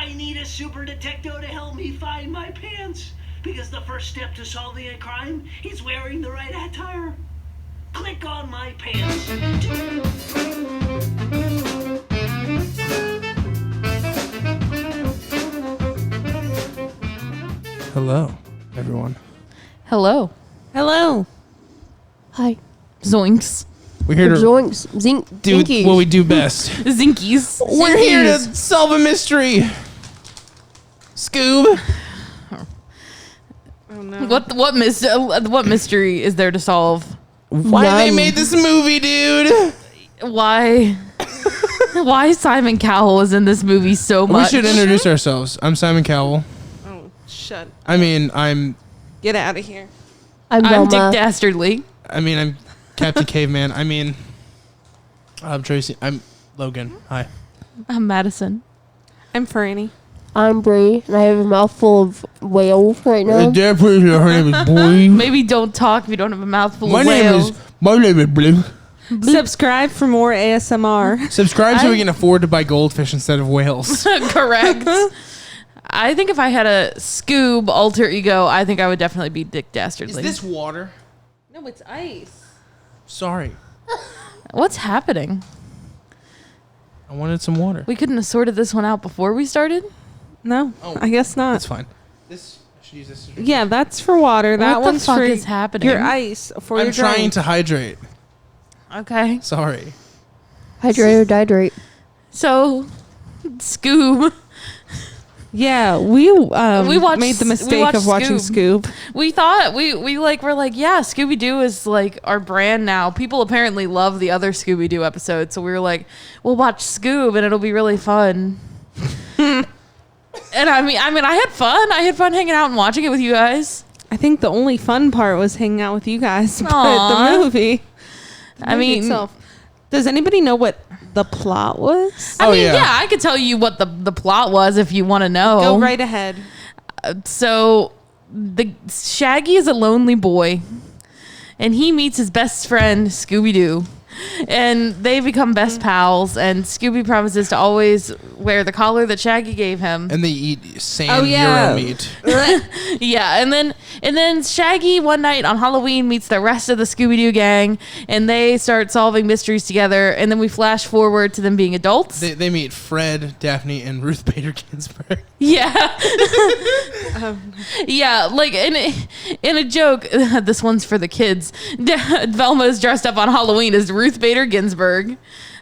I need a super detective to help me find my pants. Because the first step to solving a crime is wearing the right attire. Click on my pants. Hello, everyone. Hello. Hello. Hi. Zoinks. We're here to Zoinks. do Zinkies. what we do best. Zinkies. We're here to solve a mystery. Scoob. Oh no. What mystery is there to solve? Why they made this movie, dude? Why Simon Cowell is in this movie so We much? should introduce ourselves. I'm Simon Cowell. Oh, shut. I'm Get out of here. I'm I'm Velma. Dick Dastardly. I'm Captain Caveman. I'm Tracy. I'm Logan. Hi. I'm Madison. I'm Frani. I'm Bree, and I have a mouthful of whales right now. Her name is Boy. Maybe don't talk if you don't have a mouthful My of name whales. is Blue. Subscribe for more ASMR. Subscribe so we can afford to buy goldfish instead of whales. Correct. I think if I had a Scoob alter ego, I think I would definitely be Dick Dastardly. Is this water? No, it's ice. Sorry. What's happening? I wanted some water. We couldn't have sorted this one out before we started? No, Oh. I guess not. That's fine. I should use this. Yeah, that's for water. That What the one's fuck for is happening? your ice for I'm your trying drink. to hydrate. Okay. Sorry. Hydrate or dihydrate. So, Scoob. Yeah, we watched- made the we mistake watched of watching Scoob. Scoob. We thought we're like, yeah, Scooby Doo is like our brand now. People apparently love the other Scooby Doo episodes, so we were like, we'll watch Scoob and it'll be really fun. And I mean, I had fun. I had fun hanging out and watching it with you guys. I think the only fun part was hanging out with you guys, but Aw. the movie. I mean, itself. Does anybody know what the plot was? I mean, yeah. yeah, I could tell you what the plot was if you want to know. Go right ahead. So, the Shaggy is a lonely boy, and he meets his best friend Scooby Doo, and they become best pals. And Scooby promises to always wear the collar that Shaggy gave him. And they eat sand Oh, yeah. Euro meat. Yeah, and then Shaggy one night on Halloween meets the rest of the Scooby Doo gang, and they start solving mysteries together. And then we flash forward to them being adults. They meet Fred, Daphne, and Ruth Bader Ginsburg. Yeah. Yeah, like in a joke, this one's for the kids. Velma is dressed up on Halloween as Ruth Bader Ginsburg,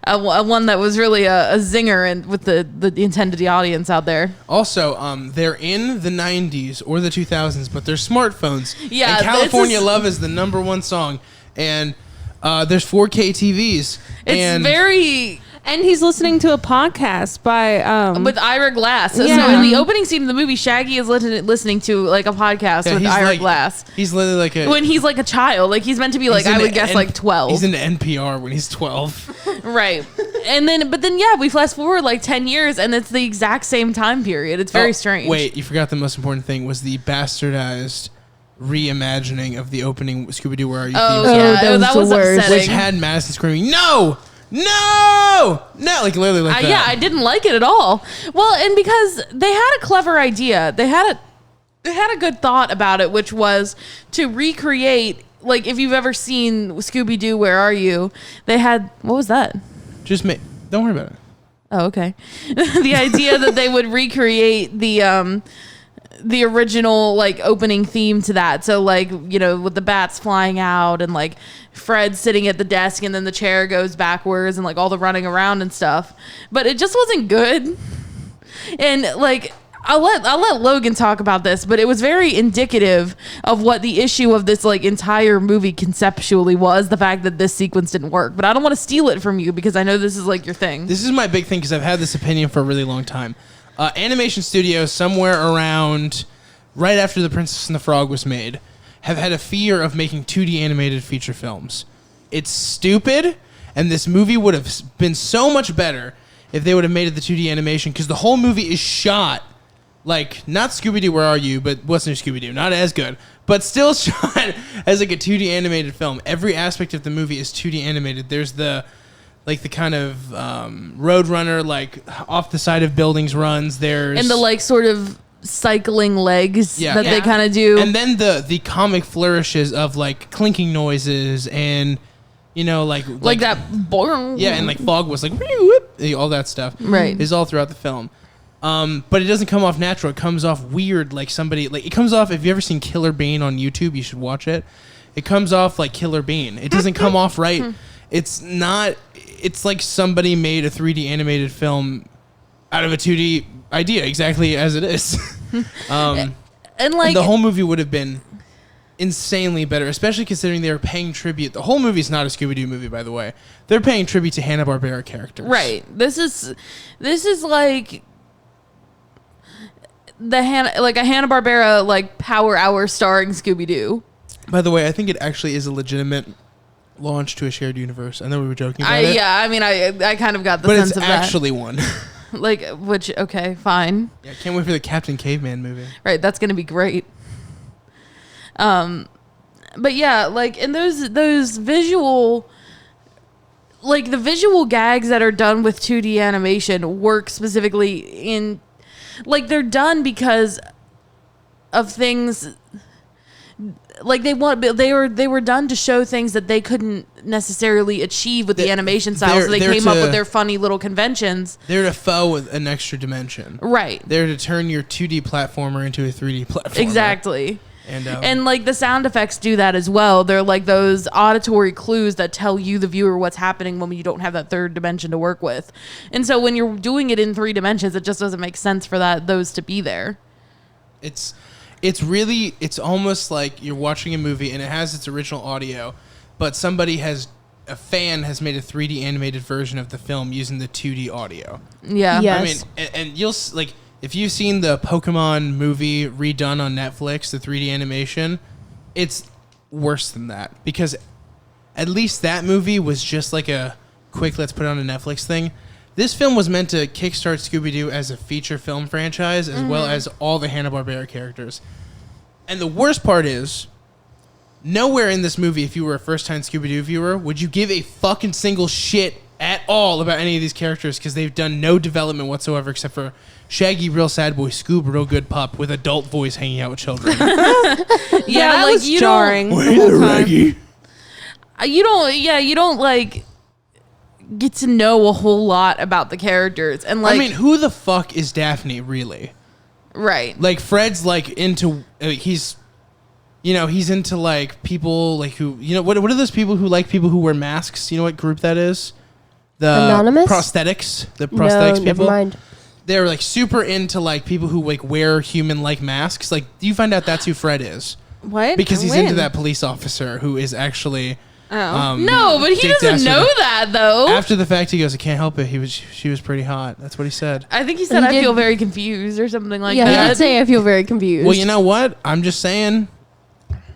one that was really a zinger and with the intended audience out there. Also, they're in the 90s or the 2000s, but they're smartphones. Yeah, and California it's a- Love is the #1 song. And there's 4K TVs. It's very... And he's listening to a podcast by with Ira Glass. So Yeah. in the opening scene of the movie, Shaggy is listening to like a podcast with he's Ira like- Glass. He's literally like a... When he's like a child, like he's meant to be like, he's I into would guess like 12. He's into NPR when he's 12. Right. But then yeah, we fast forward like 10 years and it's the exact same time period. It's very strange. Wait, you forgot the most important thing was the bastardized reimagining of the opening Scooby-Doo Where Are You Oh, theme song, yeah. that That was was the worst. upsetting. which had Madison screaming, "No! No! No!" Like literally like that. Yeah, I didn't like it at all. Well, and because they had a clever idea. They had a good thought about it, which was to recreate, like if you've ever seen Scooby-Doo, Where Are You? They had, what was that? Just don't worry about it. Oh, okay. The idea that they would recreate the original like opening theme to that. So like, you know, with the bats flying out and like Fred sitting at the desk and then the chair goes backwards and like all the running around and stuff. But it just wasn't good. And like I'll let Logan talk about this, but it was very indicative of what the issue of this like entire movie conceptually was, the fact that this sequence didn't work. But I don't want to steal it from you because I know this is like your thing. This is my big thing because I've had this opinion for a really long time. Animation studios, somewhere around right after The Princess and the Frog was made, have had a fear of making 2D animated feature films. It's stupid, and this movie would have been so much better if they would have made it the 2D animation, because the whole movie is shot like, not Scooby-Doo, Where Are You? But what's new Scooby-Doo? Not as good, but still shot as like a 2D animated film. Every aspect of the movie is 2D animated. There's the like the kind of Roadrunner, like off the side of buildings runs. There's And the like sort of cycling legs Yeah. that they Yeah. kind of do. and then the comic flourishes of like clinking noises and like that. yeah, and like fog was like whoop, all that stuff Right. is all throughout the film. But it doesn't come off natural. It comes off weird, like somebody like it comes off. If you ever seen Killer Bean on YouTube, you should watch it. It comes off like Killer Bean. It doesn't come off right. It's not. It's like somebody made a 3D animated film out of a 2D idea, exactly as it is. And like The whole movie would have been insanely better, especially considering they were paying tribute. The whole movie is not a Scooby-Doo movie, by the way. They're paying tribute to Hanna-Barbera characters. right. This is like a Hanna-Barbera like Power Hour starring Scooby-Doo. By the way, I think it actually is a legitimate launch to a shared universe. I know we were joking about it. Yeah, I mean, I kind of got the But sense it's of actually one. that. Like, which, okay, fine. Yeah, can't wait for the Captain Caveman movie. Right, that's going to be great. But yeah, like, and those visual, like, the visual gags that are done with 2D animation work specifically in, like, they're done because of things... Like they were done to show things that they couldn't necessarily achieve with the animation style, so they they're came up to- with their funny little conventions. They're to foe with an extra dimension. Right. They're to turn your 2D platformer into a 3D platformer. Exactly. And like the sound effects do that as well. They're like those auditory clues that tell you, the viewer, what's happening when you don't have that third dimension to work with. And so when you're doing it in 3 dimensions, it just doesn't make sense for those to be there. it's almost like you're watching a movie and it has its original audio, but a fan has made a 3D animated version of the film using the 2D audio. Yeah. Yeah. I mean, and you'll like if you've seen the Pokemon movie redone on Netflix, the 3D animation, it's worse than that because at least that movie was just like a quick let's put it on a Netflix thing. This film was meant to kickstart Scooby-Doo as a feature film franchise as well as all the Hanna-Barbera characters. And the worst part is, nowhere in this movie, if you were a first-time Scooby-Doo viewer, would you give a fucking single shit at all about any of these characters because they've done no development whatsoever except for Shaggy, real sad boy, Scoob, real good pup with adult voice hanging out with children. Yeah, that like was you jarring. Hey there, Raggy. you don't like get to know a whole lot about the characters. And like, I mean, who the fuck is Daphne, really? right. Like, Fred's, like, into... he's into, like, people, like, who... what are those people who like people who wear masks? You know what group that is? The Anonymous? prosthetics. The prosthetics No, people. never mind. They're, like, super into, like, people who, like, wear human-like masks. Like, do you find out that's who Fred is? What? Because he's When? into that police officer who is actually... Oh. No, but he Dick doesn't Dastardly. know that though. After the fact, he goes, I can't help it. She was pretty hot. That's what he said. I think he said, He I did- feel very confused or something like Yeah, he that. did say I feel very confused. Well, you know what? I'm just saying...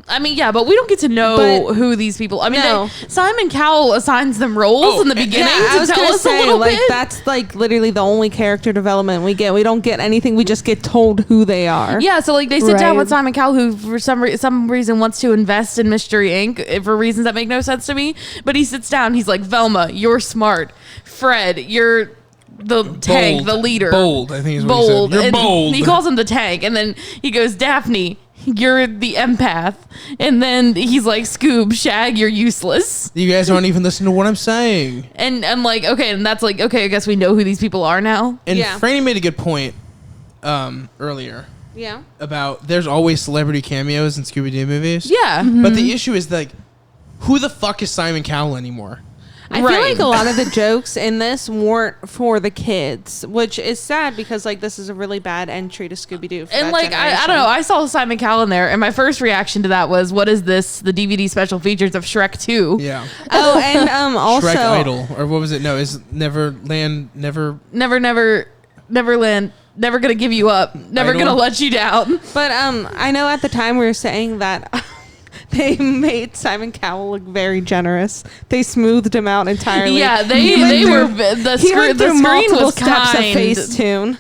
I mean, yeah, but we don't get to know But- who these people. I mean, No. Simon Cowell assigns them roles Oh, in the and- beginning Yeah, I to was tell gonna us a say, little like, bit. that's like literally the only character development we get. We don't get anything. We just get told who they are. Yeah, so like they sit down Right. with Simon Cowell, who for some reason wants to invest in Mystery Inc. For reasons that make no sense to me. But he sits down, he's like, Velma, you're smart. Fred, you're the tank, the leader. Bold, I think is what he Bold. said. You're And bold. He calls him the tank, and then he goes, Daphne, you're the empath. And then he's like, Scoob, Shag, you're useless. You guys aren't even listening to what I'm saying. And I'm like, okay, and that's like, okay, I guess we know who these people are now. And Yeah. Franny made a good point earlier Yeah. about there's always celebrity cameos in Scooby-Doo movies. Yeah. But the issue is, like, who the fuck is Simon Cowell anymore? I feel Right. like a lot of the jokes in this weren't for the kids, which is sad because like this is a really bad entry to Scooby Doo. And like I don't know, I saw Simon Cowell in there, and my first reaction to that was, "What is this? The DVD special features of Shrek 2?" Yeah. Oh, and also Shrek Idol. Or what was it? No, is Neverland Never... Neverland, never gonna give you up, never Idol? gonna let you down. But I know at the time we were saying that they made Simon Cowell look very generous. They smoothed him out entirely. Yeah, He they went were through- the he screen. went The through screen multiple was steps of kind. Facetune.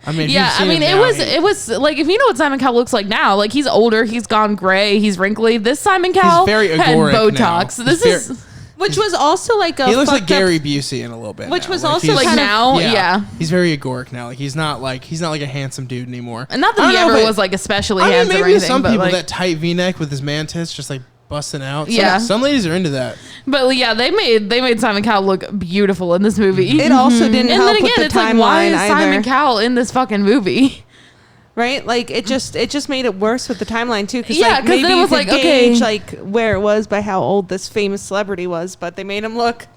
I mean, if Yeah, you've seen I mean, him it now, was he- it was like, if you know what Simon Cowell looks like now, like he's older, he's gone gray, he's wrinkly. This Simon Cowell very had agoric Botox. now. This He's is Which was also like a He looks like fucked up- Gary Busey in a little bit. Which now. was Like, also he's- Like kind of- now, yeah. He's very agoric now. Like he's not like a handsome dude anymore. And not that I he don't know ever if was like especially I mean, handsome or maybe to anything, some but people like, that tight V-neck with his man tits just like busting out. Yeah. Some ladies are into that. but yeah, they made Simon Cowell look beautiful in this movie. It also didn't and help then again, with the it's like, why timeline is Simon either. Cowell in this fucking movie? Right, like it just made it worse with the timeline too. Cause Yeah, like, 'cause maybe then it you was could like, okay. gauge like where it was by how old this famous celebrity was, but they made him look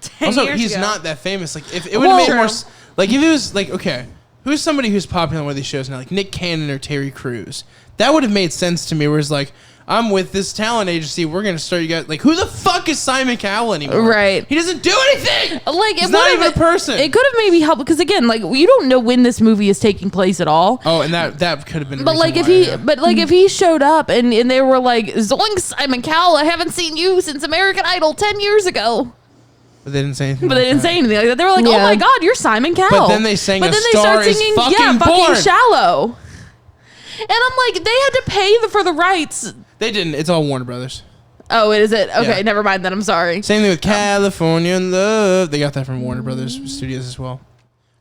10 Also, years he's ago. not that famous. Like if it would have made True. more like if it was like okay, who's somebody who's popular on one of these shows now, like Nick Cannon or Terry Crews, that would have made sense to me. Where it's like, I'm with this talent agency, we're gonna start you guys. Like, who the fuck is Simon Cowell anymore? Right. He doesn't do anything. Like He's it not would've- even a person. It could have maybe helped because again, like you don't know when this movie is taking place at all. Oh, and that could have been. But like if he showed up and they were like, Zoink, Simon Cowell, I haven't seen you since American Idol 10 years ago. but they didn't say anything. But they didn't say anything like that. They were like, oh Yeah. my God, you're Simon Cowell. But then they sang But A then they Star start Is singing, Fucking fucking Born. Shallow. And I'm like, they had to pay for the rights. They didn't. It's all Warner Brothers. Oh, is it? Okay, Yeah. never mind then. I'm sorry. Same thing with California Love. They got that from Warner Brothers Studios as well.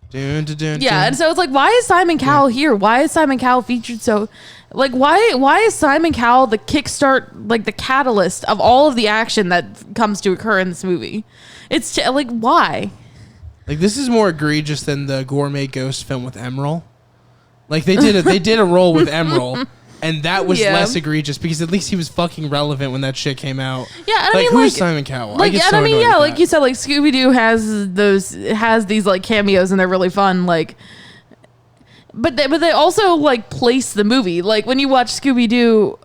Dun, dun, dun, Yeah, dun. and so it's like, why is Simon Cowell here? Why is Simon Cowell featured so? Like, why is Simon Cowell the kickstart, like the catalyst of all of the action that comes to occur in this movie? It's like, why? Like this is more egregious than the gourmet ghost film with Emerald. Like they did a role with Emerald, and that was Yeah. less egregious because at least he was fucking relevant when that shit came out. Yeah, and I like mean, who's like, Simon Cowell? Like, get and so I mean, annoyed yeah, with like that. you said, like Scooby Doo has these like cameos and they're really fun. Like, but they also like place the movie. Like when you watch Scooby Doo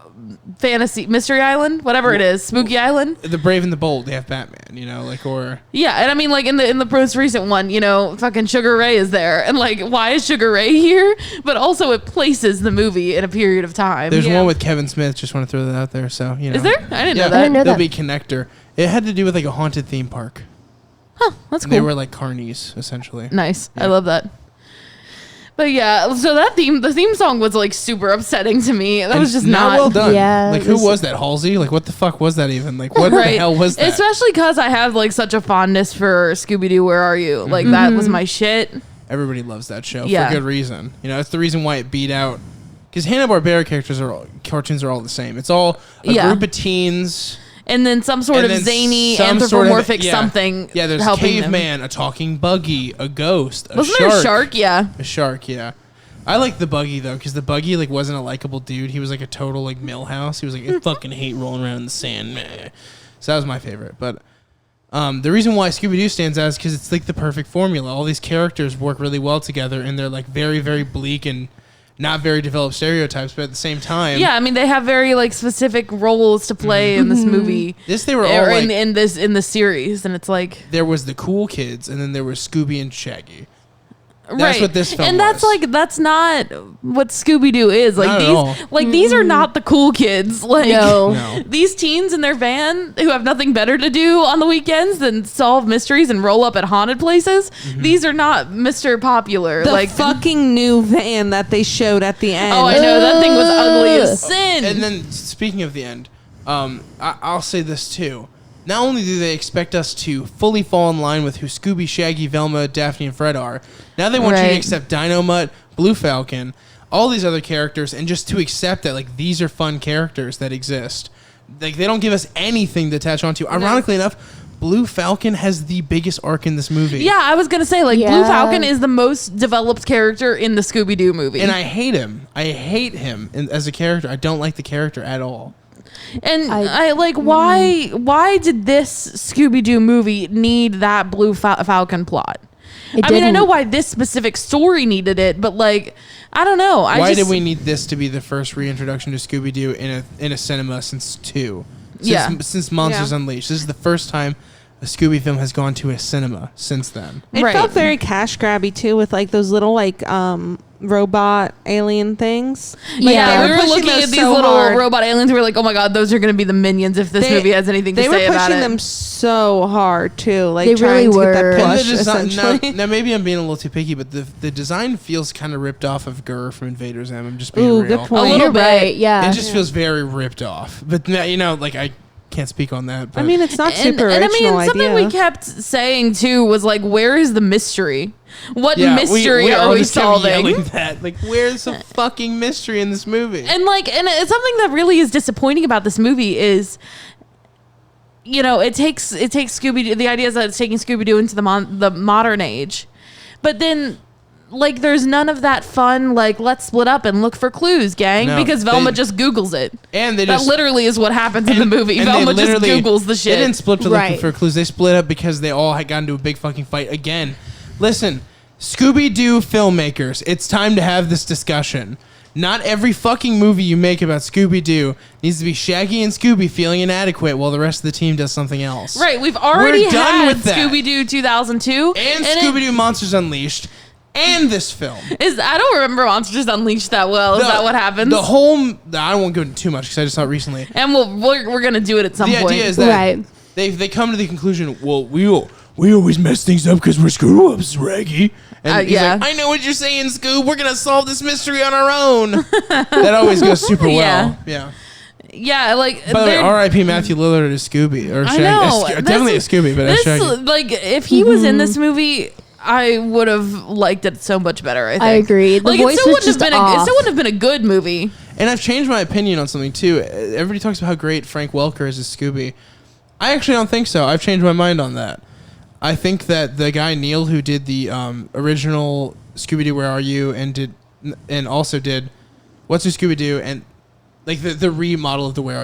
Fantasy Mystery Island, whatever it is, Spooky Island. The Brave and the Bold, they have Batman, you know, like or Yeah, and I mean, like in the most recent one, you know, fucking Sugar Ray is there, and like, why is Sugar Ray here? But also, it places the movie in a period of time. there's Yeah. one with Kevin Smith. Just want to throw that out there. So you know, Is there? I didn't know I that. didn't know there'll that. be connector. It had to do with like a haunted theme park. That's And cool. they were like carnies essentially. Nice. I Yeah. love that. But yeah, so the theme song was like super upsetting to me. That was just not well done. Yeah, like it who was- was that? Halsey? Like what the fuck was that even? Like what the right. hell was that? Especially because I have like such a fondness for Scooby Doo. Where are you? Like that was my shit. Everybody loves that show Yeah. for good reason. You know, it's the reason why it beat out. Because Hanna-Barbera cartoons are all the same. It's all a Yeah. group of teens. And then some sort and of then zany some sort of- anthropomorphic yeah. something. Yeah, there's a helping them. caveman, a talking buggy, a ghost, a Wasn't shark. there a shark? Yeah. A shark, yeah. I like the buggy though, because the buggy like wasn't a likable dude. He was like a total like Millhouse. He was like, I fucking hate rolling around in the sand. Meh. So that was my favorite. But the reason why Scooby Doo stands out is because it's like the perfect formula. All these characters work really well together, and they're like very, very bleak and not very developed stereotypes. But at the same time, Yeah, I mean they have very like specific roles to play in this movie. they were all Or like, in the series, and it's like there was the cool kids, and then there was Scooby and Shaggy. right. what this film and that's was. like that's not what Scooby Doo is. Like Not at these, all. like these are not the cool kids. Like No. No. these teens in their van who have nothing better to do on the weekends than solve mysteries and roll up at haunted places. Mm-hmm. These are not Mr. Popular. The like fucking new van that they showed at the end. oh, I know that thing was ugly as sin. And then speaking of the end, I'll say this too. Not only do they expect us to fully fall in line with who Scooby, Shaggy, Velma, Daphne, and Fred are, now they want you to Right. accept Dino Mutt, Blue Falcon, all these other characters, and just to accept that like these are fun characters that exist. Like they don't give us anything to attach onto. Ironically enough, Blue Falcon has the biggest arc in this movie. yeah, I was gonna say like Blue Yeah. Falcon is the most developed character in the Scooby Doo movie, And I hate him. I hate him as a character. I don't like the character at all. And I like why did this Scooby Doo movie need that Blue Falcon plot? It I mean, I know didn't. why this specific story needed it, but like I don't know. Why did we need this to be the first reintroduction to Scooby Doo in a cinema since 2? Since Monsters Yeah. Unleashed. This is the first time a Scooby film has gone to a cinema since then. It Right. felt very cash grabby too, with like those little like robot alien things. Like, Yeah, they we were pushing looking those at these so little hard. robot aliens. We were like, oh my god, those are going to be the minions if this movie has anything to They say were about pushing it. them so hard too, like They trying really to get were. that And And push. the design, Essentially, now maybe I'm being a little too picky, but the design feels kind of ripped off of Gurr from Invader Zim. I'm just being Ooh, real. good point. A little You're bit. right. Yeah. It just feels very ripped off. But you know, like can't speak on that. But I mean, it's not super and original something idea. we kept saying too was like, where is the mystery? What yeah, mystery are all we just kept solving? yelling that. Like, where's the fucking mystery in this movie? And it's something that really is disappointing about this movie is, you know, it takes Scooby-Doo. The idea is that it's taking Scooby-Doo into the modern age, but then like there's none of that fun like let's split up and look for clues, gang, No, because Velma just Googles it. And they that just literally is what happens in the movie. and Velma they just literally- Googles the shit. They didn't split up to Right. looking for clues. They split up because they all had gotten into a big fucking fight again. Listen, Scooby-Doo filmmakers, it's time to have this discussion. Not every fucking movie you make about Scooby-Doo needs to be Shaggy and Scooby feeling inadequate while the rest of the team does something else. Right, we've already done had with that. Scooby-Doo 2002 And it Scooby-Doo Monsters Unleashed and this film. I don't remember Monsters Unleashed that well. Is that what happens? The whole... I won't go into too much because I just saw it recently. And we're gonna do it at some The point. idea is that Right. they come to the conclusion, well, we always mess things up because we're screw-ups, Raggy. And he's yeah. like, I know what you're saying, Scoob. We're going to solve this mystery on our own. That always goes super well. Yeah. Yeah, like By the way, they're- R.I.P. Matthew Lillard as Scooby. Or I Shaggy. know. Definitely a Scooby, but as this, Shaggy. like, if he was in this movie, I would have liked it so much better. I think. I agree. The Like, voice it still was wouldn't have just been it off. still wouldn't have been a good movie. And I've changed my opinion on something, too. Everybody talks about how great Frank Welker is as Scooby. I actually don't think so. I've changed my mind on that. I think that the guy, Neil, who did the original Scooby-Doo Where Are You and also did What's New Scooby-Doo and like the remodel of the Where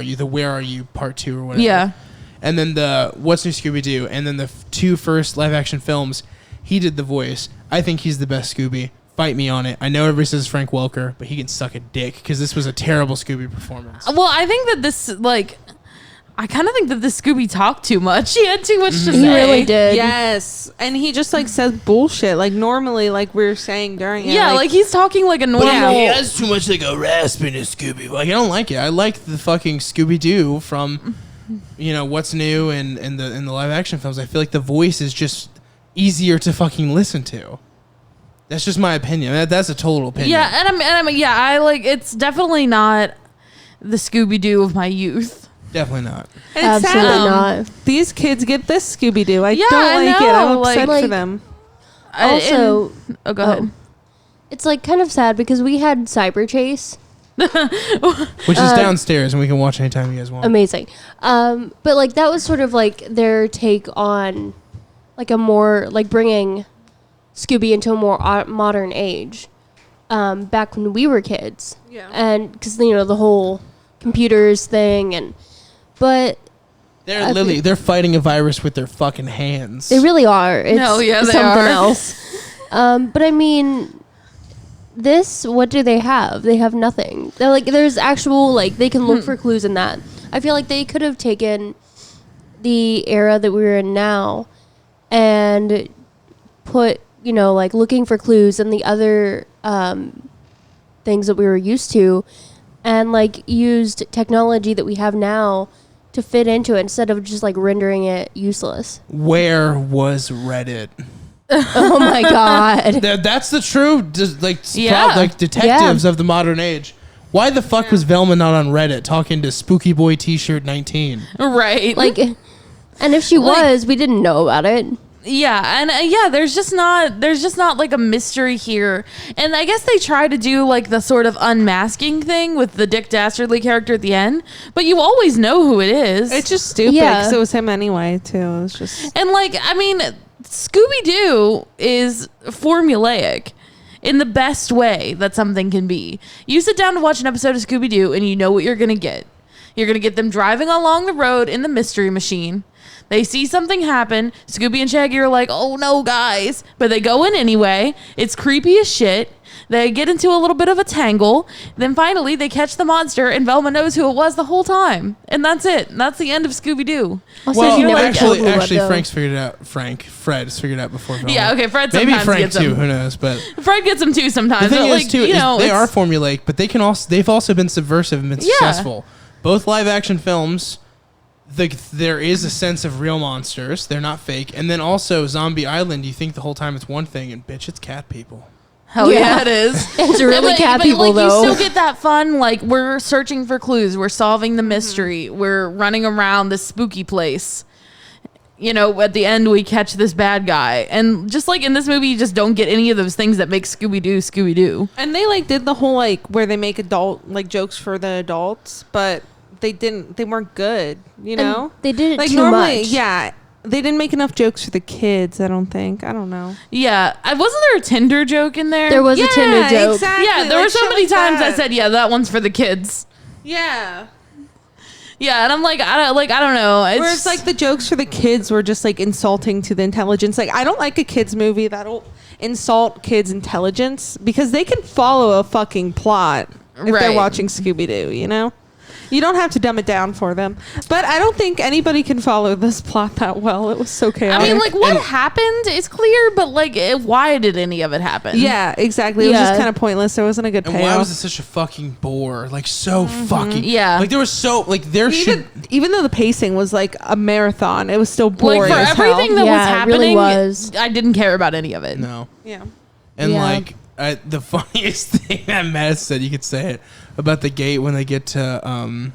Are You Part 2 or whatever. Yeah. And then the What's New Scooby-Doo and then the two first live-action films, he did the voice. I think he's the best Scooby. Fight me on it. I know everybody says Frank Welker, but he can suck a dick because this was a terrible Scooby performance. Well, I think that this I kind of think that this Scooby talked too much. He had too much to say. He really did. Yes, and he just like says bullshit. Like normally, like we were saying during it. Yeah, like he's talking like a normal. But he has too much like a rasp in his Scooby. Like I don't like it. I like the fucking Scooby-Doo from, What's New and the live action films. I feel like the voice is just easier to fucking listen to. That's just my opinion. That's a total opinion. Yeah, I like it's definitely not the Scooby-Doo of my youth. Definitely not. And it's sad Absolutely that not. these kids get this Scooby Doo. I Yeah, don't I like it. know, I'm upset like- for them. Also, Go ahead. it's like kind of sad because we had Cyber Chase. Which is downstairs and we can watch anytime you guys want. Amazing. But like that was sort of like their take on like a more like bringing Scooby into a more modern age. Back when we were kids. Yeah. And because the whole computers thing but They're fighting a virus with their fucking hands. they really are. It's No, yeah, they something are. else. But I mean, what do they have? They have nothing. They're like, there's actual, like, they can look for clues in that. I feel like they could have taken the era that we're in now and put, like, looking for clues and the other things that we were used to and, like, used technology that we have now to fit into it instead of just, like, rendering it useless. Where was Reddit? Oh, my God. That's the true, Yeah. detectives of the modern age. Why the fuck was Velma not on Reddit talking to Spooky Boy T-shirt 19? Right. Like, and if she was, we didn't know about it. Yeah, and there's just not like a mystery here. And I guess they try to do like the sort of unmasking thing with the Dick Dastardly character at the end, but you always know who it is. It's just stupid Yeah. because it was him anyway too. It was just And like, I mean, Scooby-Doo is formulaic in the best way that something can be. You sit down to watch an episode of Scooby-Doo and you know what you're going to get. You're going to get them driving along the road in the mystery machine. They see something happen. Scooby and Shaggy are like, oh no, guys. But they go in anyway. It's creepy as shit. They get into a little bit of a tangle. Then finally they catch the monster and Velma knows who it was the whole time. And that's it. That's the end of Scooby-Doo. Also, Well, she never told me what, actually, though. Frank's figured it out. Fred's figured it out before Velma. Yeah, okay, Fred Maybe sometimes Frank gets too. them. Who knows? But Fred gets them too sometimes. the thing but is like, too, you know, they are it's- formulaic, but they've also been subversive and been successful. Both live action films. There is a sense of real monsters. They're not fake. And then also Zombie Island, you think the whole time it's one thing, and bitch, it's cat people. Hell yeah, Yeah. it is. It's really cat people, like, though. you still get that fun, like, we're searching for clues, we're solving the mystery, we're running around this spooky place. You know, at the end, we catch this bad guy. And just like in this movie, you just don't get any of those things that make Scooby-Doo Scooby-Doo. And they like did the whole like where they make adult like jokes for the adults, but they weren't good, you know? And they did it like too normally, much. yeah. They didn't make enough jokes for the kids, I don't think. I don't know. Yeah. Wasn't there a Tinder joke in there? There was a Tinder joke. Exactly. Yeah, there like were so shit many like times I that. said, yeah, that one's for the kids. Yeah. Yeah, and I'm like, I don't know. Where it's like the jokes for the kids were just like insulting to the intelligence. Like I don't like a kids movie that'll insult kids' intelligence because they can follow a fucking plot if they're Right. watching Scooby-Doo, you know? You don't have to dumb it down for them. But I don't think anybody can follow this plot that well. It was so I chaotic. mean, like, what happened is clear, but, like, why did any of it happen? yeah, exactly. It was Yeah. just kind of pointless. There wasn't a good And payoff. why was it such a fucking bore? Like so fucking Yeah. Like there was so like there should even though the pacing was like a marathon, it was still boring Like, for as hell. everything that was Yeah, it really happening, was. I didn't care about any of it. no. Yeah. And Yeah. like the funniest thing that Matt said, you could say it about the gate when they get to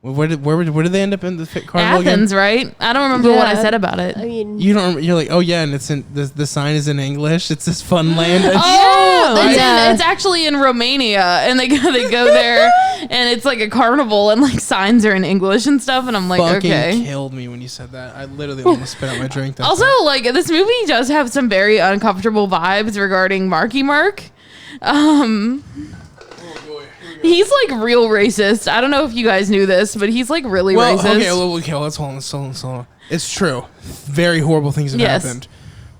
where did they end up in the carnival Athens, again? right? I don't remember what I Yeah. said about it. I mean, You don't. You're like, oh yeah, and it's in the sign is in English. It's this fun land. Oh, Yeah. it's, Yeah. it's actually in Romania, and they go there, and it's like a carnival, and like signs are in English and stuff, and I'm like, fucking okay. killed me when you said that. I literally almost spit out my drink. That Also, time. like this movie does have some very uncomfortable vibes regarding Marky Mark. He's like real racist. I don't know if you guys knew this, but he's like really well, racist. okay, let's hold on. It's true. Very horrible things have Yes. happened,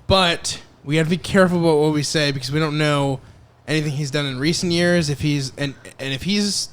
but we have to be careful about what we say because we don't know anything he's done in recent years. If he's and if he's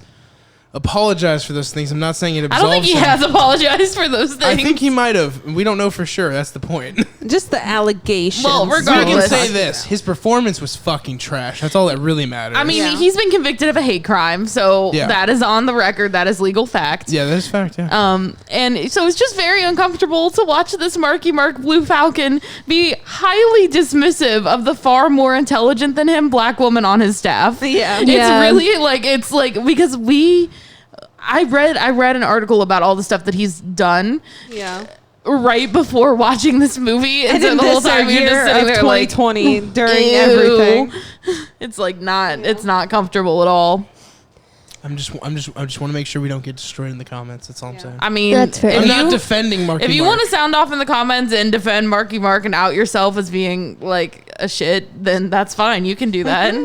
apologized for those things, I'm not saying it I absolves don't think he him. has apologized for those things. I think he might have. We don't know for sure. That's the point. Just the allegations. Well, We can regardless. say this: his performance was fucking trash. That's all that really matters. I mean, Yeah. he's been convicted of a hate crime, so Yeah. that is on the record. That is legal fact. yeah, that's fact. Yeah. And so it's just very uncomfortable to watch this Marky Mark Blue Falcon be highly dismissive of the far more intelligent than him black woman on his staff. Yeah. It's Yeah. really like, it's like, because I read an article about all the stuff that he's done Yeah. right before watching this movie, and, And so in the whole this time you're just year sitting of there like 2020 during ew. everything. It's like not, it's not comfortable at all. I just want to make sure we don't get destroyed in the comments. That's all I'm saying. I mean, That's fair. I'm if not you, defending Marky if you Mark. want to sound off in the comments and defend Marky Mark and out yourself as being like a shit, then that's fine. You can do that.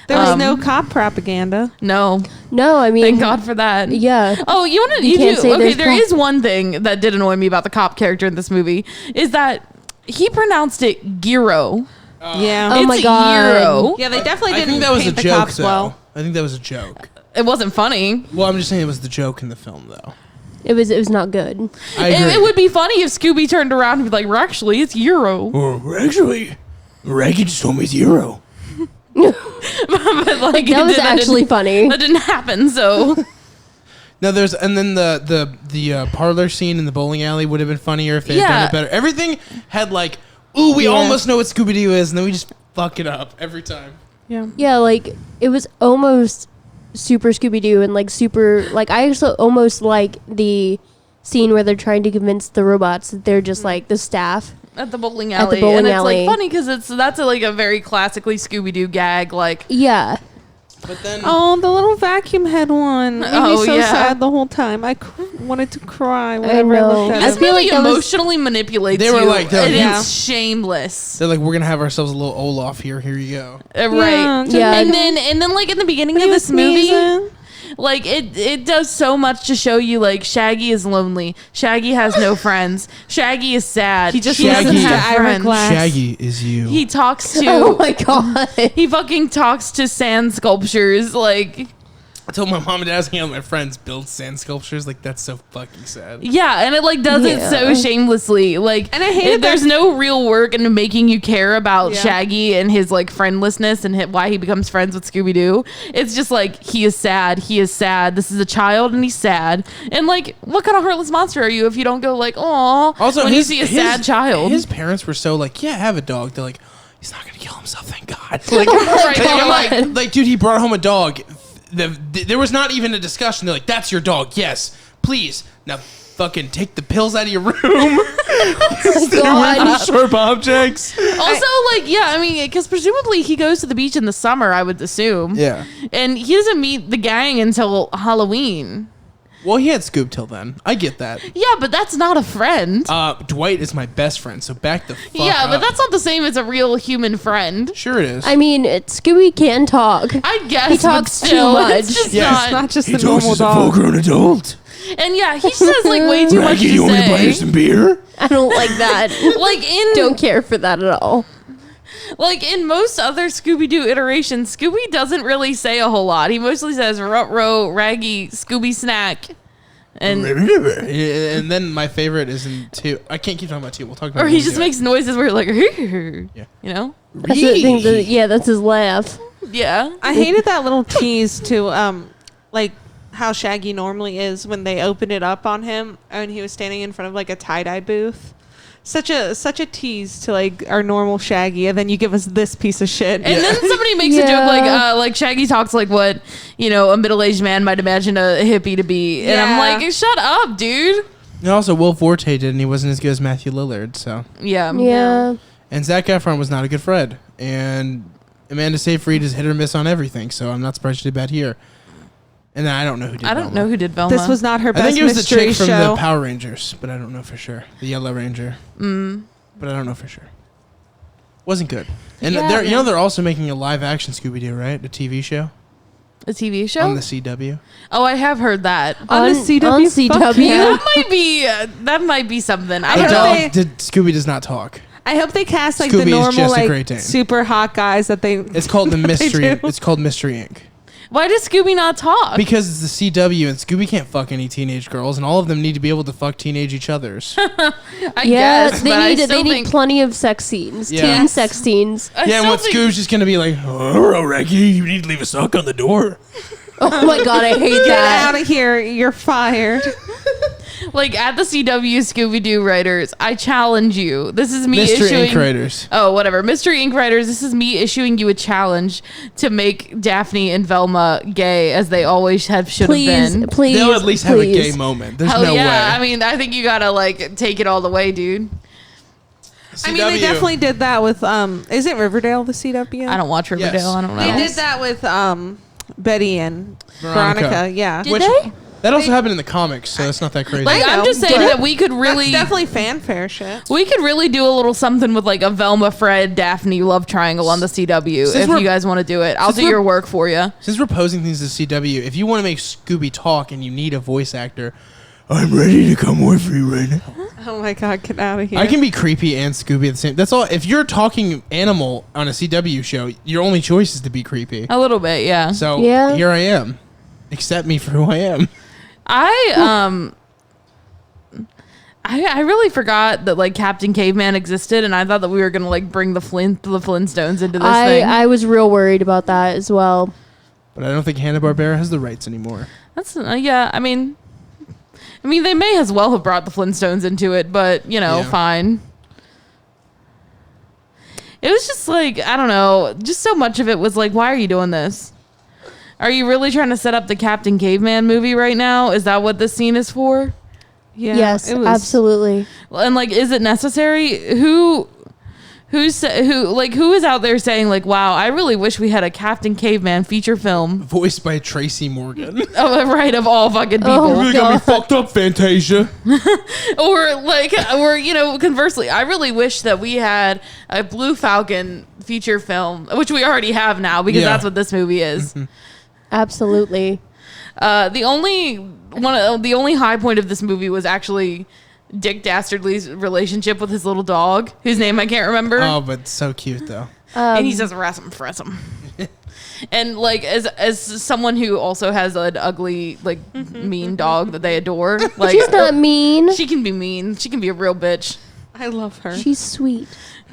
There was no cop propaganda. No, no, I mean, thank God for that. Yeah. Oh, you want to? You can't say Okay, there's there pro- is one thing that did annoy me about the cop character in this movie is that he pronounced it gyro. Yeah. Oh It's my God. gyro. Yeah, they definitely I didn't think that was a paint the joke, cops though. well. I think that was a joke. It wasn't funny. Well, I'm just saying it was the joke in the film, though. It was not good. I agree. It would be funny if Scooby turned around and be like, "Well, actually, it's gyro." Or actually, Raggy just told me zero. But like That was actually funny. That didn't happen. So No, there's and then the parlor scene in the bowling alley would have been funnier if they had done Yeah. it better. Everything had like, ooh, we Yeah. almost know what Scooby Doo is, and then we just fuck it up every time. Yeah. Yeah, like it was almost super Scooby Doo and like super like I also almost like the scene where they're trying to convince the robots that they're just like the staff. at the bowling At the alley, bowling and it's alley. like funny because that's like a very classically Scooby Doo gag. Like, Yeah. But then Oh, the little vacuum head one. Made Oh, me so yeah. sad the whole time. I wanted to cry whenever I, know. looked at I this it. feel movie like that was- emotionally manipulates They were you. like- they're and like, yeah. it's shameless. they're like, we're gonna have ourselves a little Olaf here. Here you go. Right. Yeah. And then like in the beginning of He this was movie, sneezing. like it does so much to show you like Shaggy is lonely. Shaggy has no friends. Shaggy is sad. He just listens doesn't to have Ira friends. Glass. Shaggy is you. He talks to Oh my God. he fucking talks to sand sculptures. Like I told my mom and dad I was hanging out with my friends build sand sculptures. Like, that's so fucking sad. Yeah, and it like does it so shamelessly. Like, And I hate there's no real work into making you care about Yeah. Shaggy and his like friendlessness and why he becomes friends with Scooby Doo. It's just like he is sad. He is sad. This is a child and he's sad. And like, what kind of heartless monster are you if you don't go like, "Aw," Also, when you see a sad child? His parents were so like, yeah, have a dog. They're like, he's not gonna kill himself, thank God. Like, Right, they were God. like, dude, he brought home a dog. There was not even a discussion. They're like, that's your dog. Yes, please. Now, fucking take the pills out of your room. God. Sharp objects. Also, like, yeah, I mean, because presumably he goes to the beach in the summer, I would assume. Yeah. And he doesn't meet the gang until Halloween. Well, he had Scoob till then. I get that. Yeah, but that's not a friend. Dwight is my best friend, so back the fuck Yeah, but up. that's not the same as a real human friend. Sure it is. I mean, Scooby can talk. I guess He but talks too still, much. It's just Yeah, not. It's not just the normal dog. full-grown adult. And yeah, he says like way too much to say. some beer? I don't like that. Like in Don't care for that at all. like in most other Scooby Doo iterations, Scooby doesn't really say a whole lot. He mostly says "Rut-row, Raggy, Scooby snack," and And then my favorite is in 2. I can't keep talking about 2. We'll talk about or it he when we just do it. makes noises where like, Yeah. you know, That's the thing that, that's his laugh. yeah. I hated that little tease to like how Shaggy normally is when they opened it up on him and he was standing in front of like a tie-dye booth. Such a tease to like our normal Shaggy, and then you give us this piece of shit. And then somebody makes a joke like Shaggy talks like what, a middle-aged man might imagine a hippie to be. And I'm Yeah. like, shut up, dude. And also, Will Forte did, and he wasn't as good as Matthew Lillard, so. Yeah. Yeah. And Zac Efron was not a good Fred. And Amanda Seyfried is hit or miss on everything, so I'm not surprised she did bad here. And then I don't know who did I don't Velma. know who did Velma. This was not her I best think it was the mystery chick from show. the Power Rangers, but I don't know for sure. The Yellow Ranger. But I don't know for sure. Wasn't good. And Yeah, they're also making a live action Scooby-Doo, right? A TV show a TV show. on the CW. Oh, I have heard that. On the CW? On Fuck CW. yeah. That might be something. I The don't know. dog Scooby does not talk. I hope they cast like Scooby the is normal just a Great like Dane. super hot guys that they. It's called the Mystery. do. It's called Mystery Inc. Why does Scooby not talk? Because it's the CW and Scooby can't fuck any teenage girls, and all of them need to be able to fuck teenage each others. I Yeah, guess, they but I need still they need think- plenty of sex scenes, Yeah. teen sex scenes. I Yeah, and still what think- Scoob's just gonna be like, oh, Reggie, you need to leave a sock on the door. Oh my god, I hate Get that. out of here! You're fired. Like at the CW Scooby Doo writers, I challenge you. This is me Mystery issuing. Inc. writers. Oh, whatever. Mystery Inc. writers, this is me issuing you a challenge to make Daphne and Velma gay as they always should have Please, been. please. They'll at least have a gay please. moment. There's Hell no yeah. way. I mean, I think you gotta like take it all the way, dude. I mean, they CW. definitely did that with is it Riverdale the CW? I don't watch Riverdale. Yes. I don't know. They did that with Betty and Veronica. Veronica. Yeah, Did Which- they? That also happened in the comics, so it's not that crazy. Like, I I'm know, just saying but that we could really. that's definitely fanfare shit. We could really do a little something with like a Velma, Fred, Daphne love triangle on the CW Since if we're- you guys want to do it. I'll since do we're- your work for you. Since we're posing things to CW, if you want to make Scooby talk and you need a voice actor, I'm ready to come work for you right now. Oh my god, get out of here! I can be creepy and Scooby at the same. That's all. If you're talking animal on a CW show, your only choice is to be creepy. A little bit, yeah. So Yeah. here I am. Accept me for who I am. I really forgot that like Captain Caveman existed, and I thought that we were gonna like bring the Flintstones into this thing. I was real worried about that as well. But I don't think Hanna-Barbera has the rights anymore. That's yeah. I mean, they may as well have brought the Flintstones into it, but Yeah. fine. It was just like I don't know. Just so much of it was like, why are you doing this? Are you really trying to set up the Captain Caveman movie right now? Is that what this scene is for? Yeah, yes, it was- absolutely. And like, is it necessary? Who is out there saying like, wow, I really wish we had a Captain Caveman feature film. Voiced by Tracy Morgan. Oh, right, of all fucking people. Oh, Really got me fucked up, Fantasia. or conversely, I really wish that we had a Blue Falcon feature film, which we already have now because Yeah. that's what this movie is. Absolutely. The only high point of this movie was actually Dick Dastardly's relationship with his little dog, whose name I can't remember. Oh, but so cute though. And he says "Rassum Fressum." And like as someone who also has an ugly like mean dog that they adore, like She's not mean. she can be mean. She can be a real bitch. I love her. She's sweet.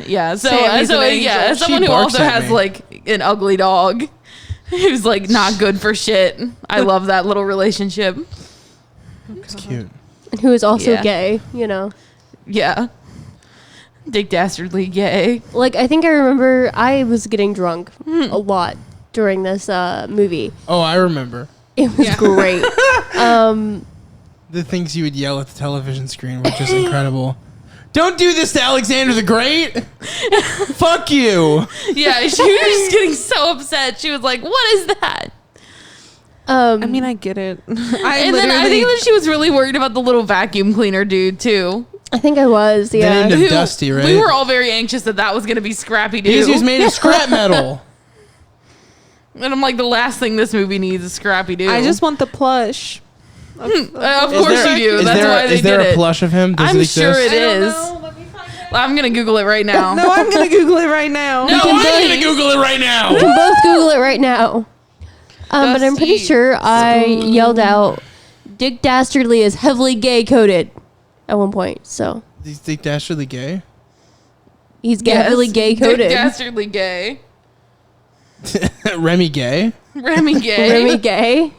Yeah. So Sammy's an angel. as someone who barks also at has me. like an ugly dog who's like not good for shit. I love that little relationship. It's cute. And who is also Yeah. gay, you know. Yeah. Dick dastardly gay. Like, I think I remember I was getting drunk a lot during this movie. Oh, I remember. It was great. The things you would yell at the television screen were just incredible. Don't do this to Alexander the Great! Fuck you! Yeah, she was just getting so upset. She was like, "What is that?" I mean, I get it. And then I think that she was really worried about the little vacuum cleaner dude too. I think I was, They yeah. named him Dusty, right? We were all very anxious that was going to be Scrappy because he was Doo. made of scrap metal. And I'm like, the last thing this movie needs is Scrappy Doo. I just want the plush. Of course you do. That's why they is there did a it. plush of him? Does I'm it exist? sure it I don't is. know. Let me find out. I'm going to Google it right now. No, I'm gonna Google it right now. No, I'm why? gonna Google it right now. We can both Google it right now. But I'm pretty Dusty. sure I yelled out, Dick Dastardly is heavily gay coded at one point. So Is Dick Dastardly gay? he's Yes. heavily gay Dick coded. dastardly gay. Remy gay? Remy gay. Remy gay.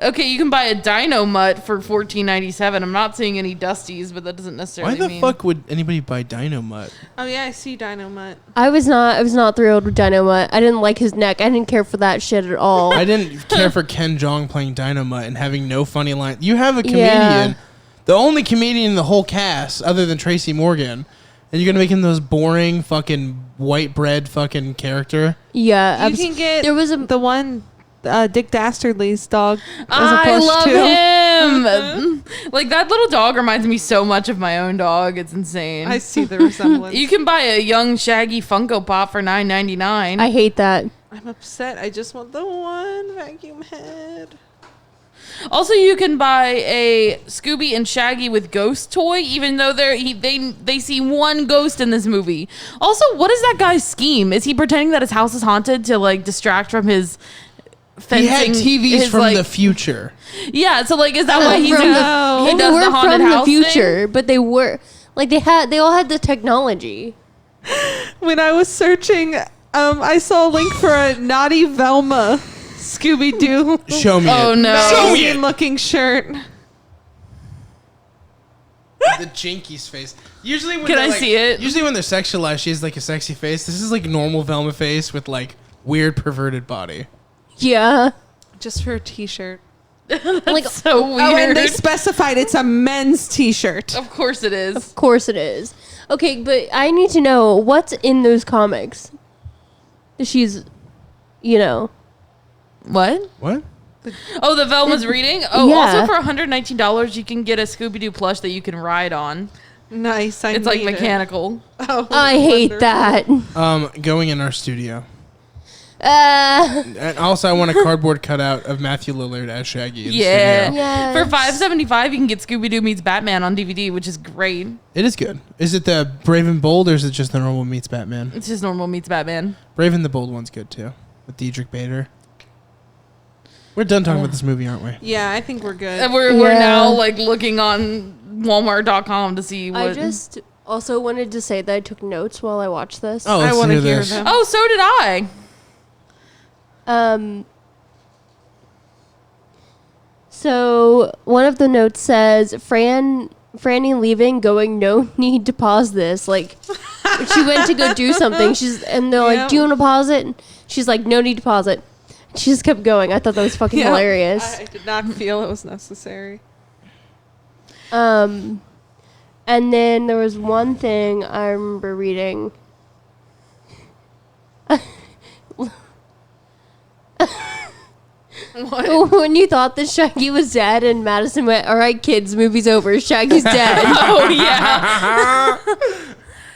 Okay, you can buy a Dino Mutt for $14.97. I'm not seeing any Dusties, but that doesn't necessarily Why the mean. fuck would anybody buy Dino Mutt? Oh yeah, I see Dynamite. I was not thrilled with Dynamite. I didn't like his neck. I didn't care for that shit at all. I didn't care for Ken Jeong playing Dino Mutt and having no funny line. You have a comedian, Yeah. the only comedian in the whole cast other than Tracy Morgan, and you're gonna make him those boring fucking white bread fucking character. Yeah, You can get there was a the one Dick Dastardly's dog. As a I plush love too. him. Like that little dog reminds me so much of my own dog. It's insane. I see the resemblance. You can buy a young Shaggy Funko Pop for $9.99. I hate that. I'm upset. I just want the one vacuum head. Also, you can buy a Scooby and Shaggy with ghost toy, even though they see one ghost in this movie. Also, what is that guy's scheme? Is he pretending that his house is haunted to like distract from his fencing? He had TVs his, from like- the future. Yeah, so like, is that why he's From in the- the, he They does were the haunted from house the future, thing? but they were like they all had the technology. When I was searching, I saw a link for a Naughty Velma Scooby Doo Show me Oh it. no! Show me it. magazine looking shirt. The Jinkies face. Usually when Can they're, I like- see it? Usually when they're sexualized, she has like a sexy face. This is like normal Velma face with like weird perverted body. Yeah, Just for a t-shirt. like So weird. Oh, and they specified it's a men's t-shirt. Of course it is. of course it is. Okay, but I need to know what's in those comics. She's, you know, What? What? Oh, the Velma's reading? Oh, Yeah. also for $119, you can get a Scooby-Doo plush that you can ride on. Nice. It's like need it. mechanical. Oh, I hate wonderful. that. Going in our studio. Uh, And also, I want a cardboard cutout of Matthew Lillard as Shaggy. In the Yeah. studio. yes. For $5.75, you can get Scooby-Doo meets Batman on DVD, which is great. It is good. Is it the Brave and Bold or is it just the normal meets Batman? It's just normal meets Batman. Brave and the Bold one's good too, with Diedrich Bader. We're done talking about this movie, aren't we? Yeah, I think we're good. And we're Yeah. now like looking on Walmart.com to see what. I just also wanted to say that I took notes while I watched this. Oh, I let's want to hear hear this. them. Oh, so did I. So one of the notes says Franny leaving, going, no need to pause this. Like she went to go do something. And they're like, do you want to pause it? And she's like, no need to pause it. She just kept going. I thought that was fucking Yeah. hilarious. I did not feel it was necessary. And then there was one thing I remember reading. When you thought that Shaggy was dead and Madison went, all right, kids, movie's over. Shaggy's dead. Oh yeah.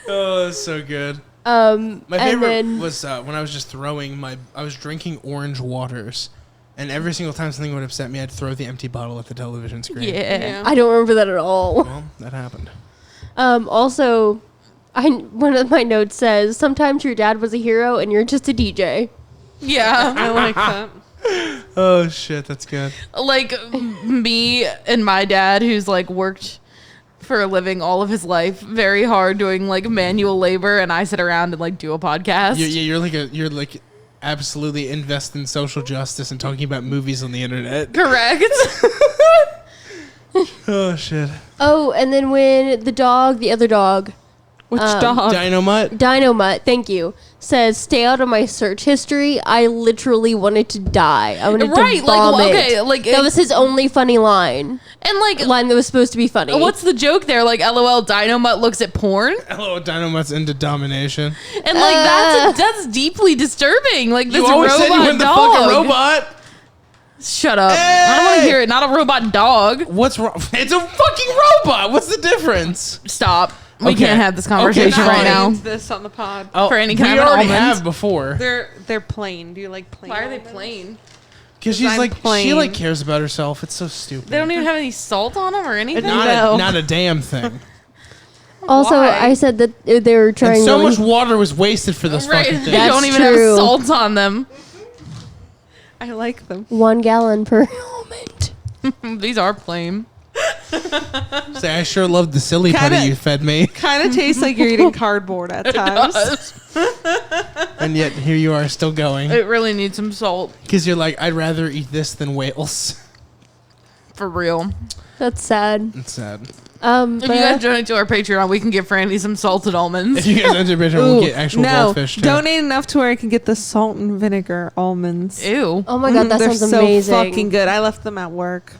Oh, that's so good. My and favorite then was when I was just I was drinking orange waters, and every single time something would upset me, I'd throw the empty bottle at the television screen. Yeah. I don't remember that at all. Well, that happened. Also, one of my notes says, sometimes your dad was a hero and you're just a DJ. Yeah. I like that. Oh shit, that's good. Like me and my dad, who's like worked for a living all of his life, very hard doing like manual labor, and I sit around and like do a podcast. You're like absolutely invested in social justice and talking about movies on the internet. Correct. Oh shit. Oh, and then when the other dog, Which dog? Dynamut, thank you, says, "Stay out of my search history," I literally wanted to die. I wanted to vomit. That was his only funny line. And like A line that was supposed to be funny. what's the joke there? Like, LOL, Dynamut looks at porn, Hello, Dynamut's into domination. and like that's deeply disturbing. Like this You always said you weren't the dog. fucking robot. Shut up! I don't want to hear it. Not a robot dog. What's wrong? It's a fucking robot. What's the difference? Stop. We Okay. can't have this conversation Okay, right fine. now. This on the pod. Oh, Franny, can we I have an already almond? have before. They're plain. Do you like plain? Why are they almonds? plain? Because she's I'm like she plain. like cares about herself. It's so stupid. They don't even have any salt on them or anything. Not a damn thing. Also, Why? I said that they were trying And so really much water was wasted for this Right, fucking they thing. That's don't even true. have salt on them. I like them. 1 gallon per almond. These are plain. Say, I sure love the silly putty Kinda- you fed me, Kind of tastes like you're eating cardboard at times. and yet here you are still going. It really needs some salt, Because you're like, I'd rather eat this than whales. for real. That's sad. It's sad. If you But guys donate to our Patreon, we can give Franny some salted almonds. If you guys enter Patreon, we'll get actual no, goldfish too. donate enough to where I can get the salt and vinegar almonds. Ew. oh my god, that They're sounds so amazing. fucking good. I left them at work.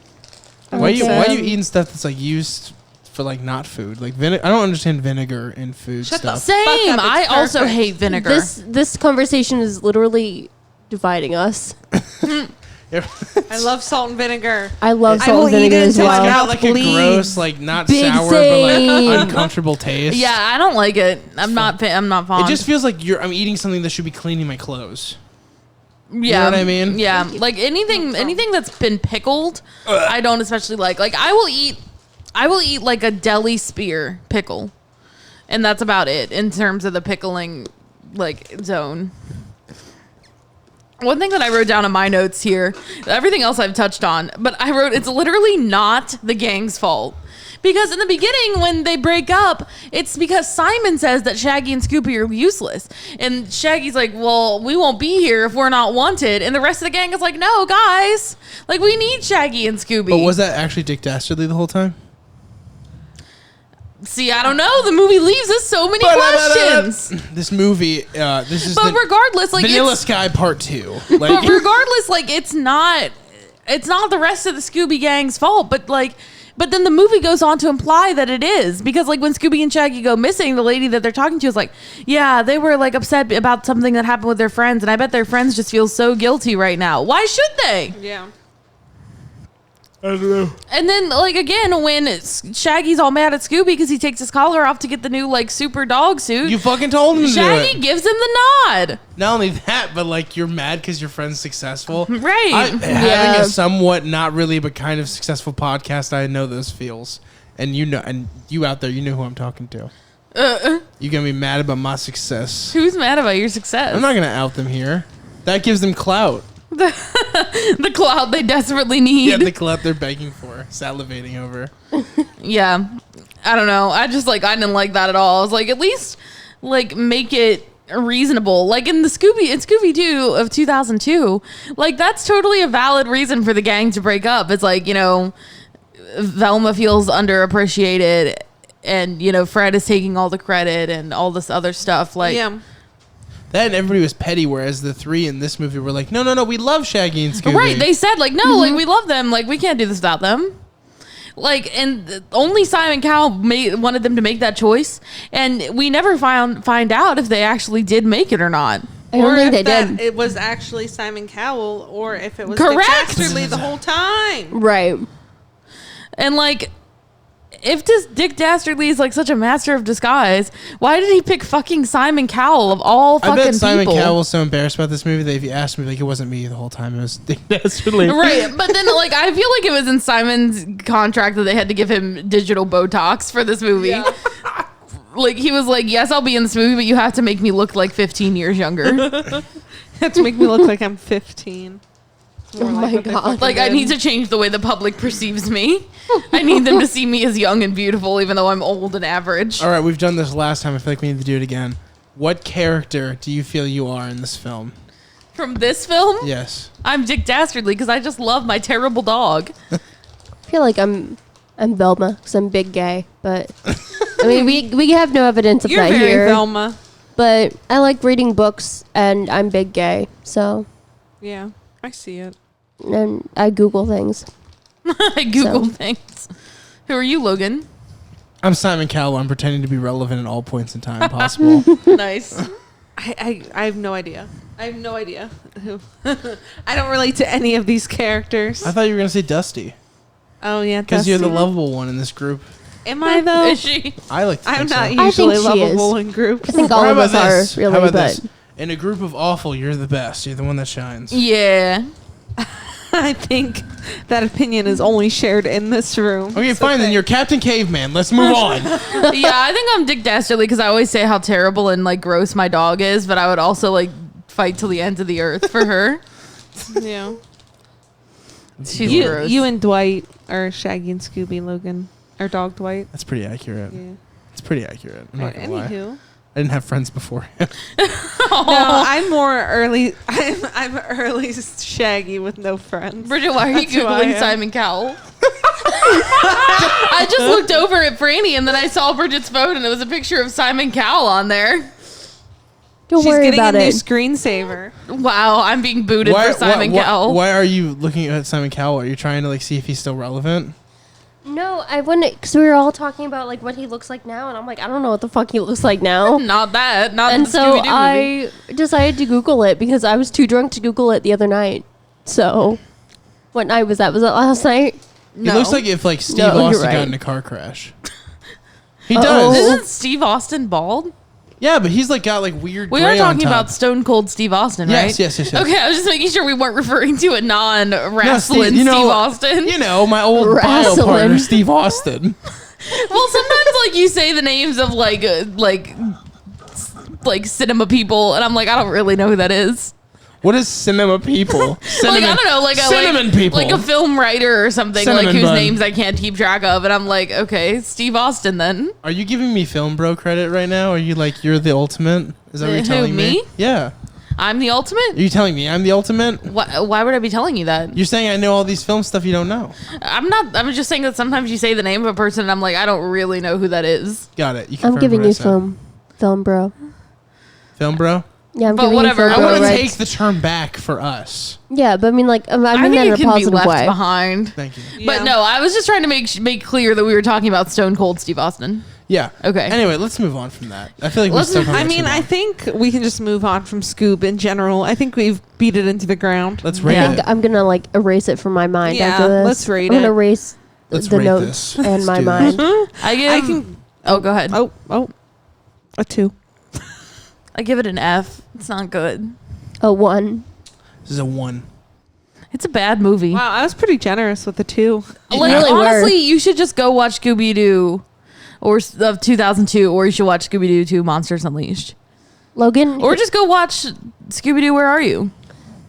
Why you Okay. eating stuff that's like used for like not food? Like I don't understand vinegar in food Shut the stuff. Same. Fuck up, I it's also perfect. hate vinegar. This conversation is literally dividing us. I love salt and vinegar. I love I salt will and eat vinegar it as until my well. mouth Like bleeds. a gross, like not Big sour, same. but like uncomfortable taste. yeah, I don't like it. I'm not fond. It just feels like I'm eating something that should be cleaning my clothes. yeah, know what I mean? Yeah, like anything that's been pickled, I don't especially like. Like I will eat like a deli spear pickle, and that's about it in terms of the pickling like zone. One thing that I wrote down in my notes here, everything else I've touched on, but I wrote it's literally not the gang's fault. Because in the beginning, when they break up, it's because Simon says that Shaggy and Scooby are useless. And Shaggy's like, well, we won't be here if we're not wanted. And the rest of the gang is like, no, guys. Like, we need Shaggy and Scooby. But was that actually Dick Dastardly the whole time? See, I don't know. The movie leaves us so many questions. This movie, this is But the regardless, like, Vanilla it's... Sky Part 2. But Like, regardless, like, it's not the rest of the Scooby gang's fault, but then the movie goes on to imply that it is, because like when Scooby and Shaggy go missing, the lady that they're talking to is like, yeah, they were like upset about something that happened with their friends, and I bet their friends just feel so guilty right now. Why should they? Yeah. I don't know. And then like again, when Shaggy's all mad at Scooby because he takes his collar off to get the new like super dog suit, You fucking told him to do Shaggy it. gives him the nod. Not only that, but like you're mad because your friend's successful. Right. Having a somewhat, not really, but kind of successful podcast, I know those feels. And you know, and you out there, you know who I'm talking to. You're gonna be mad about my success. Who's mad about your success? I'm not gonna out them here. That gives them clout. The clout they desperately need. Yeah, the clout they're begging for, salivating over. Yeah. I don't know. I didn't like that at all. I was like, at least like make it reasonable. Like in Scooby-Doo of 2002, like that's totally a valid reason for the gang to break up. It's like, you know, Velma feels underappreciated and, you know, Fred is taking all the credit and all this other stuff. Like, Yeah. That and everybody was petty, whereas the three in this movie were like, no, we love Shaggy and Scooby. right. They said like, no, like we love them. Like we can't do this without them. Like, and only Simon Cowell wanted them to make that choice. And we never find out if they actually did make it or not. I don't think they that did. it was actually Simon Cowell, or if it was Correct. Dick Dastardly the whole time. Right. And like, if this Dick Dastardly is like such a master of disguise, why did he pick fucking Simon Cowell of all fucking I bet Simon people? Cowell was so embarrassed about this movie that if you asked me, like, it wasn't me the whole time. It was Dick Dastardly. Right, but then like I feel like it was in Simon's contract that they had to give him digital Botox for this movie. Yeah. Like he was like, yes, I'll be in this movie, but you have to make me look like 15 years younger. to make me look like I'm 15. Oh my what they God. fucking Like, I did. need to change the way the public perceives me. I need them to see me as young and beautiful, even though I'm old and average. All right, we've done this last time. I feel like we need to do it again. What character do you feel you are in this film? From this film, Yes. I'm Dick Dastardly because I just love my terrible dog. I feel like I'm Velma because I'm big gay, but I mean we have no evidence of You're that very here. Velma. But I like reading books and I'm big gay, so Yeah, I see it. and I Google things. I Google So. things. Who are you, Logan? I'm Simon Cowell. I'm pretending to be relevant at all points in time possible. Nice. I have no idea. I have no idea who. I don't relate to any of these characters. I thought you were going to say Dusty. Oh yeah, Because you're the Dusty. lovable one in this group. Am I though? Is she? I like to I'm think not so. I usually think she is. lovable in groups. I think Or all how of about us this? are really, How about but this? In a group of awful, you're the best. You're the one that shines. Yeah. I think that opinion is only shared in this room. Okay, So fine. Then thank- you're Captain Caveman. Let's move on. Yeah, I think I'm Dick Dastardly because I always say how terrible and like gross my dog is, but I would also like fight till the ends of the earth for her. Yeah. She's You, gross. you and Dwight are Shaggy and Scooby, Logan. Or dog Dwight. That's pretty accurate. Yeah. It's pretty accurate. I'm not going to lie. Anywho. I didn't have friends before him. No, I'm more early. I'm early Shaggy with no friends. Bridget, why are you That's who I Googling am. Simon Cowell? I just looked over at Franny and then I saw Bridget's phone and it was a picture of Simon Cowell on there. don't She's worry getting about a new it. screensaver. Wow, I'm being booted for Simon Cowell. Why are you looking at Simon Cowell? Are you trying to like see if he's still relevant? No, I wouldn't, because we were all talking about like what he looks like now, and I'm like, I don't know what the fuck he looks like now. Not that. Not And the so Scooby-Doo movie. I decided to Google it because I was too drunk to Google it the other night. So, what night was that? Was that last night? No. He looks like if like Steve No, you're Austin got right. in a car crash. He Uh-oh. does. Isn't Steve Austin bald? Yeah, but he's like got like weird. We gray are on talking top. about Stone Cold Steve Austin, Yes, right? yes. Okay, I was just making sure we weren't referring to a No, non-wrestling you Steve know- Austin. You know, my old bio Wrestling. partner, Steve Austin. Well, sometimes like you say the names of like cinema people, and I'm like, I don't really know who that is. What is cinema people? Like I don't know, like a cinnamon people. like a film writer or something, Cinnamon like whose bun. names I can't keep track of, and I'm like, okay, Steve Austin then. Are you giving me film bro credit right now? Are you like you're the ultimate? Is that what you're Who, telling me? me? Yeah. I'm the Are ultimate. you telling me I'm the ultimate? Why would I be telling you that? You're saying I know all these film stuff you don't know. I'm not. I'm just saying that sometimes you say the name of a person, and I'm like, I don't really know who that is. Got it. You I'm confirmed giving what I you said. film bro. Film bro. Yeah, I'm But giving whatever, you I film want bro to rights. take the term back for us. Yeah, but I mean, like, I mean I that think in it a can be positive left way. behind. Thank you. But no, I was just trying to make clear that we were talking about Stone Cold Steve Austin. Yeah. Okay. Anyway, let's move on from that. I feel like Let's- we stuck on I that mean, too I long. think we can just move on from Scoob in general. I think we've beat it into the ground. Let's I rate Yeah. think it. I'm gonna like erase it from my mind Yeah, after this. let's rate I'm gonna it. erase Let's the rate notes this. and Let's my do mind. this. I give. I can. Oh, go ahead. Oh, a 2. I give it an F. It's not good. A 1. This is a 1. It's a bad movie. Wow, I was pretty generous with the 2. Like really were. honestly, you should just go watch Scooby Doo, or of 2002, or you should watch Scooby Doo 2: Monsters Unleashed, Logan. or just go watch Scooby Doo. Where are you?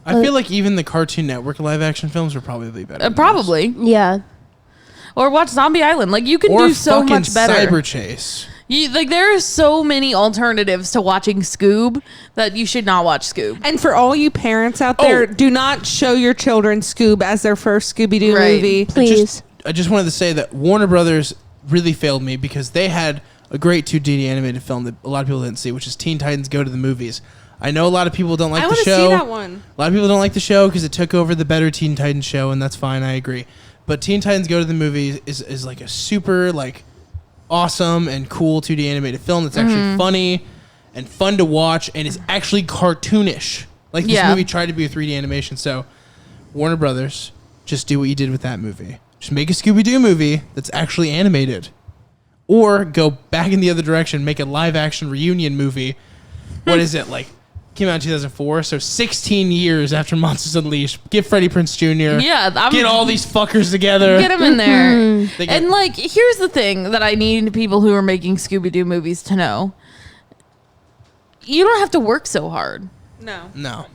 I feel like even the Cartoon Network live action films are probably better. than Probably, yeah. or watch Zombie Island. Like you can this. Or do so fucking much better. Cyber Chase. Like there are so many alternatives to watching Scoob that you should not watch Scoob. And for all you parents out there, Oh. do not show your children Scoob as their first Scooby-Doo Right. movie. Please. I just wanted to say that Warner Brothers really failed me because they had a great 2D animated film that a lot of people didn't see, which is Teen Titans Go to the Movies. I know a lot of people don't like I the want to show. see that one. A lot of people don't like the show because it took over the better Teen Titans show, and that's fine. I agree. But Teen Titans Go to the Movies is like a super like awesome and cool 2D animated film that's actually funny and fun to watch and is actually cartoonish. Like this Yeah. movie tried to be a 3D animation. So Warner Brothers, just do what you did with that movie. Just make a Scooby-Doo movie that's actually animated. Or go back in the other direction, make a live action reunion movie. What is it like? Came out in 2004, so 16 years after Monsters Unleashed. Get Freddie Prinze Jr. Yeah, Get all these fuckers together. Get them in there. They get- And like, here's the thing that I need people who are making Scooby Doo movies to know: you don't have to work so hard. No.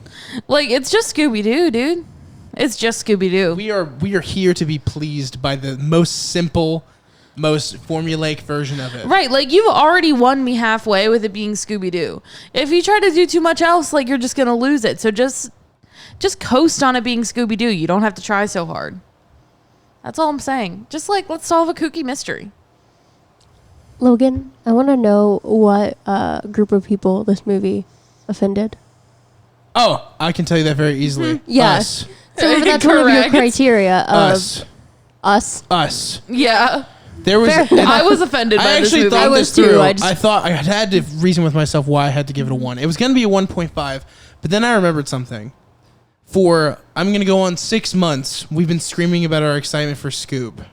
Like, it's just Scooby-Doo, dude. It's just Scooby-Doo. We are here to be pleased by the most simple, most formulaic version of it. Right, like, you've already won me halfway with it being Scooby-Doo. If you try to do too much else, like, you're just gonna lose it. So just coast on it being Scooby-Doo. You don't have to try so hard. That's all I'm saying. Just, like, let's solve a kooky mystery. Logan, I want to know what group of people this movie offended. Oh, I can tell you that very easily. Yes. So if that's one of your Correct. criteria of Us. Yeah. There was. Fair. and I was offended I by this actually movie. thought I this was too. through. I thought I had to reason with myself why I had to give it a 1. It was going to be a 1.5, but then I remembered something. I'm going to go on 6 months. We've been screaming about our excitement for Scoob.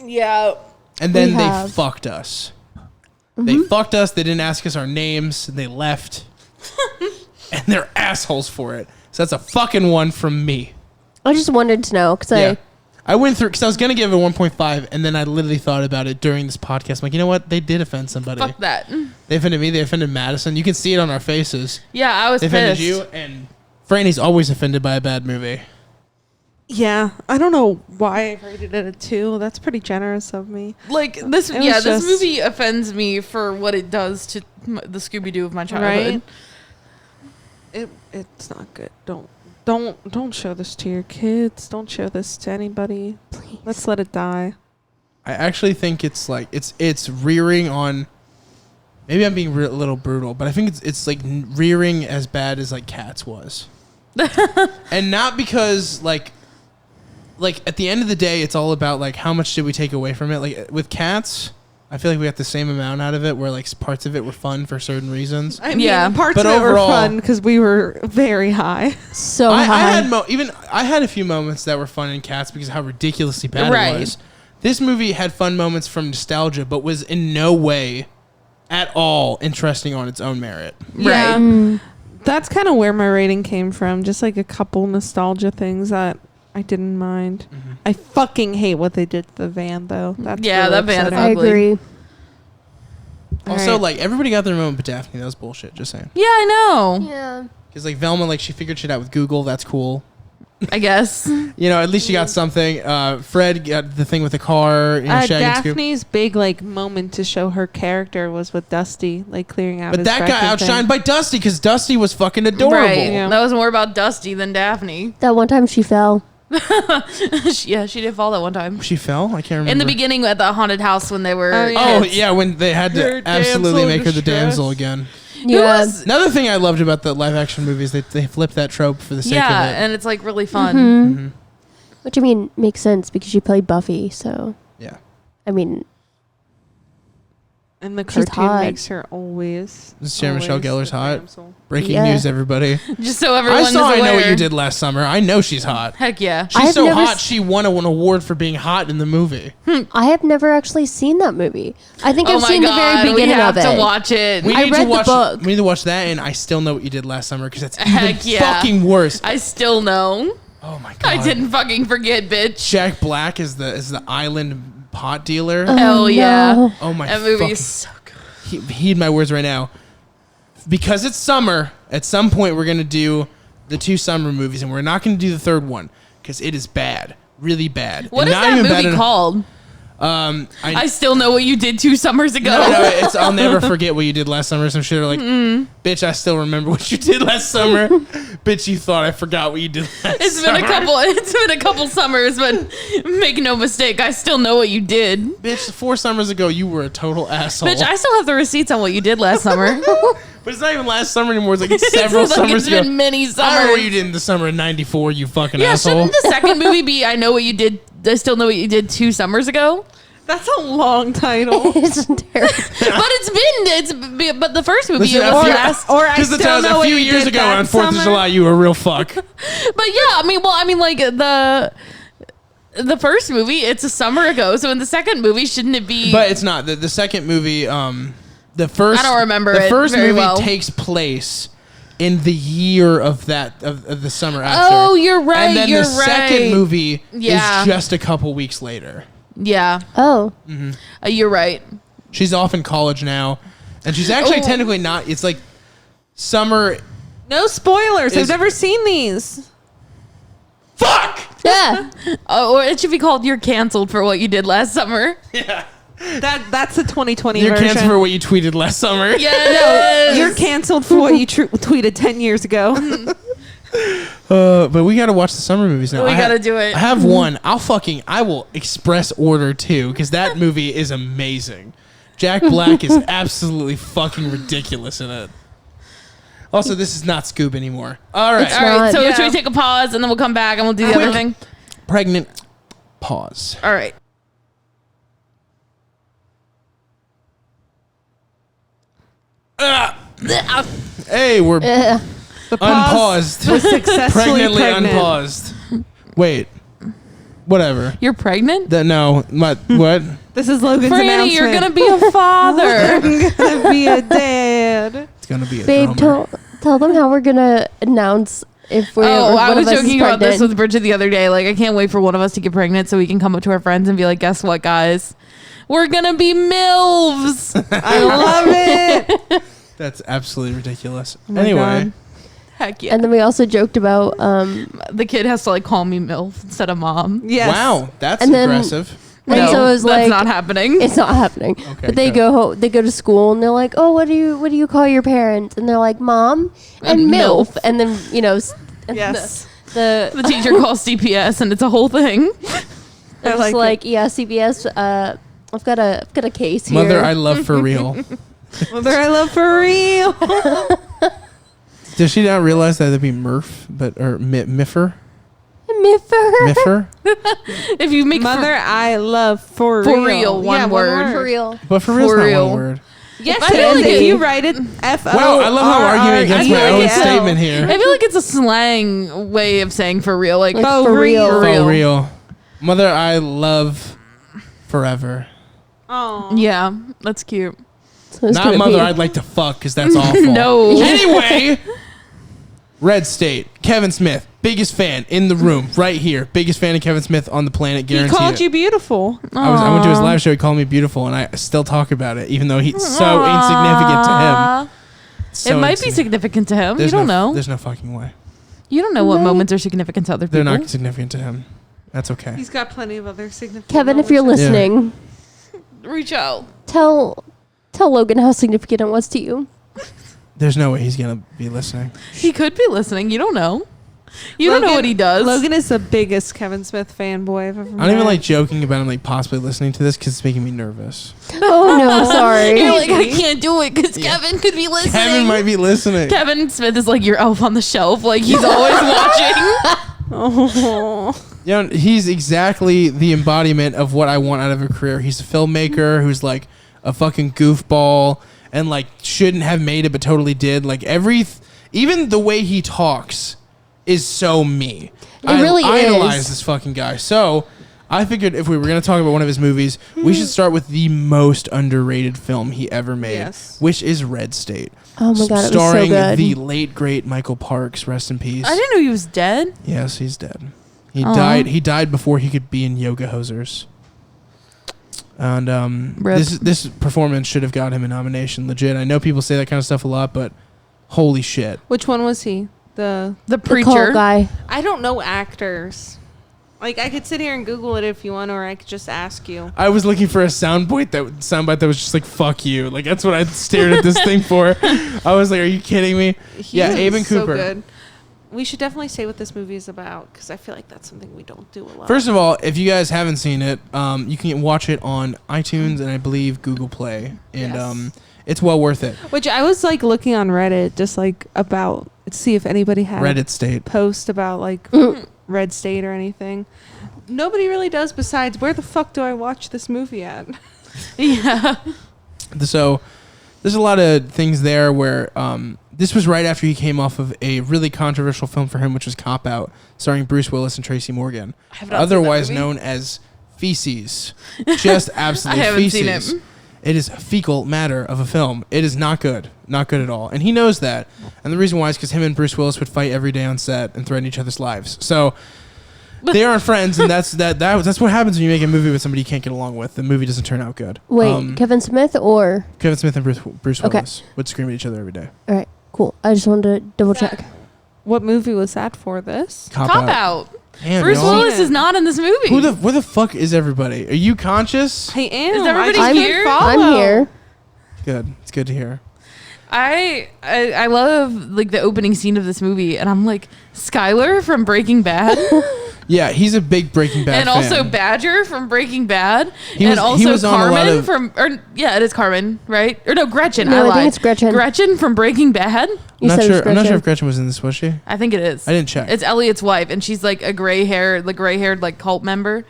Yeah. And then We they have. fucked us. They fucked us. They didn't ask us our names. And they left. And they're assholes for it. So that's a fucking 1 from me. I just wanted to know because I went through because I was gonna give it a 1.5, and then I literally thought about it during this podcast. I'm like, you know what? They did offend somebody. Fuck that. They offended me. They offended Madison. You can see it on our faces. Yeah, I was They offended pissed. you, and Franny's always offended by a bad movie. Yeah, I don't know why I rated it a 2. That's pretty generous of me. Like, this, It was this just- movie offends me for what it does to the Scooby-Doo of my childhood. Right? It's not good. Don't show this to your kids. Don't show this to anybody. Please. Let's let it die. I actually think it's like it's rearing on. Maybe I'm being a little brutal, but I think it's like rearing as bad as like Cats was, and not because like at the end of the day, it's all about like how much did we take away from it. Like with Cats, I feel like we got the same amount out of it, where like parts of it were fun for certain reasons. I mean, Yeah. parts But of it were overall- fun because we were very high. So I high. had a few moments that were fun in Cats because of how ridiculously bad Right. it was. This movie had fun moments from nostalgia, but was in no way at all interesting on its own merit. Right. Mm. That's kind of where my rating came from. Just like a couple nostalgia things that I didn't mind. Mm-hmm. I fucking hate what they did to the van, though. That's Yeah, really that van is upsetting. I ugly. agree. Also, Alright. like everybody got their moment, but Daphne, that was bullshit. Just saying. Yeah, I know. Yeah. Because like Velma, like she figured shit out with Google. That's cool. I guess. You know, at least she got something. Fred got the thing with the car. You know, Shaggy and Scoob. Daphne's big like moment to show her character was with Dusty, like clearing out. But his that got record outshined thing. by Dusty because Dusty was fucking adorable. Right. Yeah. That was more about Dusty than Daphne. That one time she fell. Yeah, she did fall that one time. She fell. I can't remember. In the beginning at the haunted house when they were Oh, yeah. Oh kids. yeah, when they had Her to absolutely damsel make her the distress. damsel again. Yeah. was- Another thing I loved about the live action movies, they flipped that trope for the sake Yeah, of it. and it's like really fun. Mm-hmm. Which I mean makes sense because she played Buffy. So Yeah. I mean, And the She's cartoon hot. makes her always. Is Sarah Michelle always Gellar's the hot? damsel. Breaking Yeah. news, everybody. Just so everyone I saw is I aware. Know What You Did Last Summer. I know she's hot. Heck yeah. She's I've so never hot, she won an award for being hot in the movie. I have never actually seen that movie. I think Oh I've my seen God, the very we beginning have of it. to watch it. We I need read to the watch. book. We need to watch that, and I Still Know What You Did Last Summer because that's even Heck yeah. fucking worse. I still know. Oh my god! I didn't fucking forget, bitch. Jack Black is the island pot dealer. Hell yeah. no. Oh my! That movie fucking- is so good. Heed my words right now. Because it's summer, at some point we're gonna do the 2 summer movies, and we're not gonna do the third one because it is bad, really bad. What And is not that even bad movie enough- called? I still know what you did 2 summers ago. No, it's I'll never forget what you did last summer. Some shit are like, bitch, I still remember what you did last summer. Bitch, you thought I forgot what you did last It's summer. been a couple summers, but make no mistake, I still know what you did. Bitch, 4 summers ago, you were a total asshole. Bitch, I still have the receipts on what you did last summer. but it's not even last summer anymore. It's like several It's like summers it's ago. been many I don't know what summers. you did in the summer of '94, you fucking Yeah, asshole. shouldn't the second movie be I know what you did? I still know what you did 2 summers ago. That's a long title. It's terrible. But the first movie Listen, it a was few- last. Or I Because the still times know a what few you years did ago that on 4th of summer. July, you were a real fuck. But yeah, I mean, like the first movie, it's a summer ago. So in the second movie, shouldn't it be? But it's not. The second movie, the first. I don't remember The it first very movie well. takes place in the year of the summer after. Oh, you're right. And then you're the second right. movie Yeah. is just a couple weeks later. Yeah, Oh, you're right. She's off in college now, and she's actually Oh. technically not. It's like summer No spoilers. Is- I've never seen these. Fuck! Yeah. Or it should be called "You're canceled for what you did last summer." Yeah. That's the 2020 You're version. canceled for what you tweeted last summer. Yes. You're canceled for what you tweeted 10 years ago. But we got to watch the summer movies now. We I gotta do it. I have one. I will express order two because that movie is amazing. Jack Black is absolutely fucking ridiculous in it. Also, this is not Scoob anymore. All right. It's All right. not. So Yeah. should we take a pause and then we'll come back and we'll do the other thing? Pregnant. Pause. All right. Hey, we're Yeah. The pause unpaused. was successfully Pregnantly pregnant. unpaused. Wait. Whatever. You're pregnant? What? This is Logan's Franny, announcement. you're gonna be a father. I'm gonna be a dad. It's gonna be a Babe, drummer. tell them how we're gonna announce if we're. Oh, if I one was of us is joking about this pregnant. with Bridget the other day. Like, I can't wait for one of us to get pregnant so we can come up to our friends and be like, guess what, guys? We're gonna be MILFs. I love it. That's absolutely ridiculous. my Anyway, God. Heck yeah. And then we also joked about The kid has to like call me MILF instead of mom. Yes. wow, that's And then- aggressive. and No, so it was that's like not happening. it's not happening. Okay, But they good. go to school and they're like, oh, what do you call your parents? And they're like, mom and And MILF. MILF. And then and Yes. the The teacher calls CPS and it's a whole thing. they're I just like it. yeah, CBS. I've got a case here. Mother, I love for real. Mother, I love for real. Does she not realize that it'd be Murph, or Miffer? Miffer. Miffer? If you make Mother, I love for For real. real, one Yeah, word. For real. But for real's For not real. one word. Yes, I it feel is. like If it- you write it F O. Wow, I love how I'm arguing against my own statement here. I feel like it's a slang way of saying for real. Like, Like, For for real. real. For real. For real. Mother, I love forever. Oh. yeah, that's cute. So it's Not gonna mother, be- I'd like to fuck because that's awful. No. Anyway, Red State, Kevin Smith, biggest fan in the room, right here. Biggest fan of Kevin Smith on the planet, He guaranteed. called it. you beautiful. I went to his live show. He called me beautiful, and I still talk about it, even though he's so insignificant to him. So It might be insignificant. significant to him. There's You don't no, know. There's no fucking way. You don't know what Right. moments are significant to other people. They're not significant to him. That's okay. He's got plenty of other significant. Kevin, if you're moments. listening, Reach out. tell Logan how significant it was to you. There's no way he's gonna be listening. He could be listening. You don't know. You don't know Logan- what he does. Logan is the biggest Kevin Smith fanboy I've ever met. I don't even like joking about him like possibly listening to this because it's making me nervous. Oh no, sorry. You're like, I can't do it because Kevin could be listening. Kevin might be listening. Kevin Smith is like your elf on the shelf. Like, he's always watching. Oh. You know, he's exactly the embodiment of what I want out of a career. He's a filmmaker who's like a fucking goofball and like shouldn't have made it but totally did. Like even the way he talks is so me. It really idolize is. this fucking guy. So I figured if we were going to talk about one of his movies, we should start with the most underrated film he ever made, Yes. which is Red State. Oh my god, it was so starring good. the late great Michael Parks, rest in peace. I didn't know he was dead. Yes, he's dead. He Aw. died. He died before he could be in Yoga Hosers. And Rip. this performance should have got him a nomination. Legit. I know people say that kind of stuff a lot, but holy shit! Which one was he? The The The preacher. cult guy. I don't know actors. Like I could sit here and Google it if you want, or I could just ask you. I was looking for a soundbite that was just like "fuck you." Like that's what I stared at this thing for. I was like, "Are you kidding me?" He Yeah, is Aben so Cooper. good. We should definitely say what this movie is about because I feel like that's something we don't do a lot. First of all, if you guys haven't seen it, you can watch it on iTunes and I believe Google Play, and Yes. it's well worth it. which I was like looking on Reddit, just like about to see if anybody had Reddit State. a post about like Red State or anything. Nobody really does. Besides, where the fuck do I watch this movie at? Yeah. So there's a lot of things there where this was right after he came off of a really controversial film for him, which was Cop Out, starring Bruce Willis and Tracy Morgan, have not seen otherwise that movie. known as Feces. Just absolute I haven't feces. seen it. It is fecal matter of a film. It is not good at all, and he knows that. And the reason why is because him and Bruce Willis would fight every day on set and threaten each other's lives. So they aren't friends, and that's what happens when you make a movie with somebody you can't get along with. The movie doesn't turn out good. Wait, Kevin Smith or Kevin Smith and Bruce Okay. Willis would scream at each other every day. all right, Cool. I just wanted to double check. What movie was that for? This? Cop out. Damn, Bruce y'all. Willis is not in this movie. Where the fuck is everybody? Are you conscious? I am. Is everybody I just here? didn't follow. I'm here. Good. It's good to hear. I love like the opening scene of this movie, and I'm like, Skylar from Breaking Bad, Yeah, he's a big Breaking Bad and fan. also Badger from Breaking Bad, He and was also on a lot Carmen of- from, or yeah, it is Carmen, right? Or no, Gretchen. No, I think lied. it's Gretchen. Gretchen from Breaking Bad. You said it was I'm not sure Gretchen. if Gretchen was in this, was she? I think it is. I didn't check. It's Elliot's wife, and she's like a gray-haired like cult member.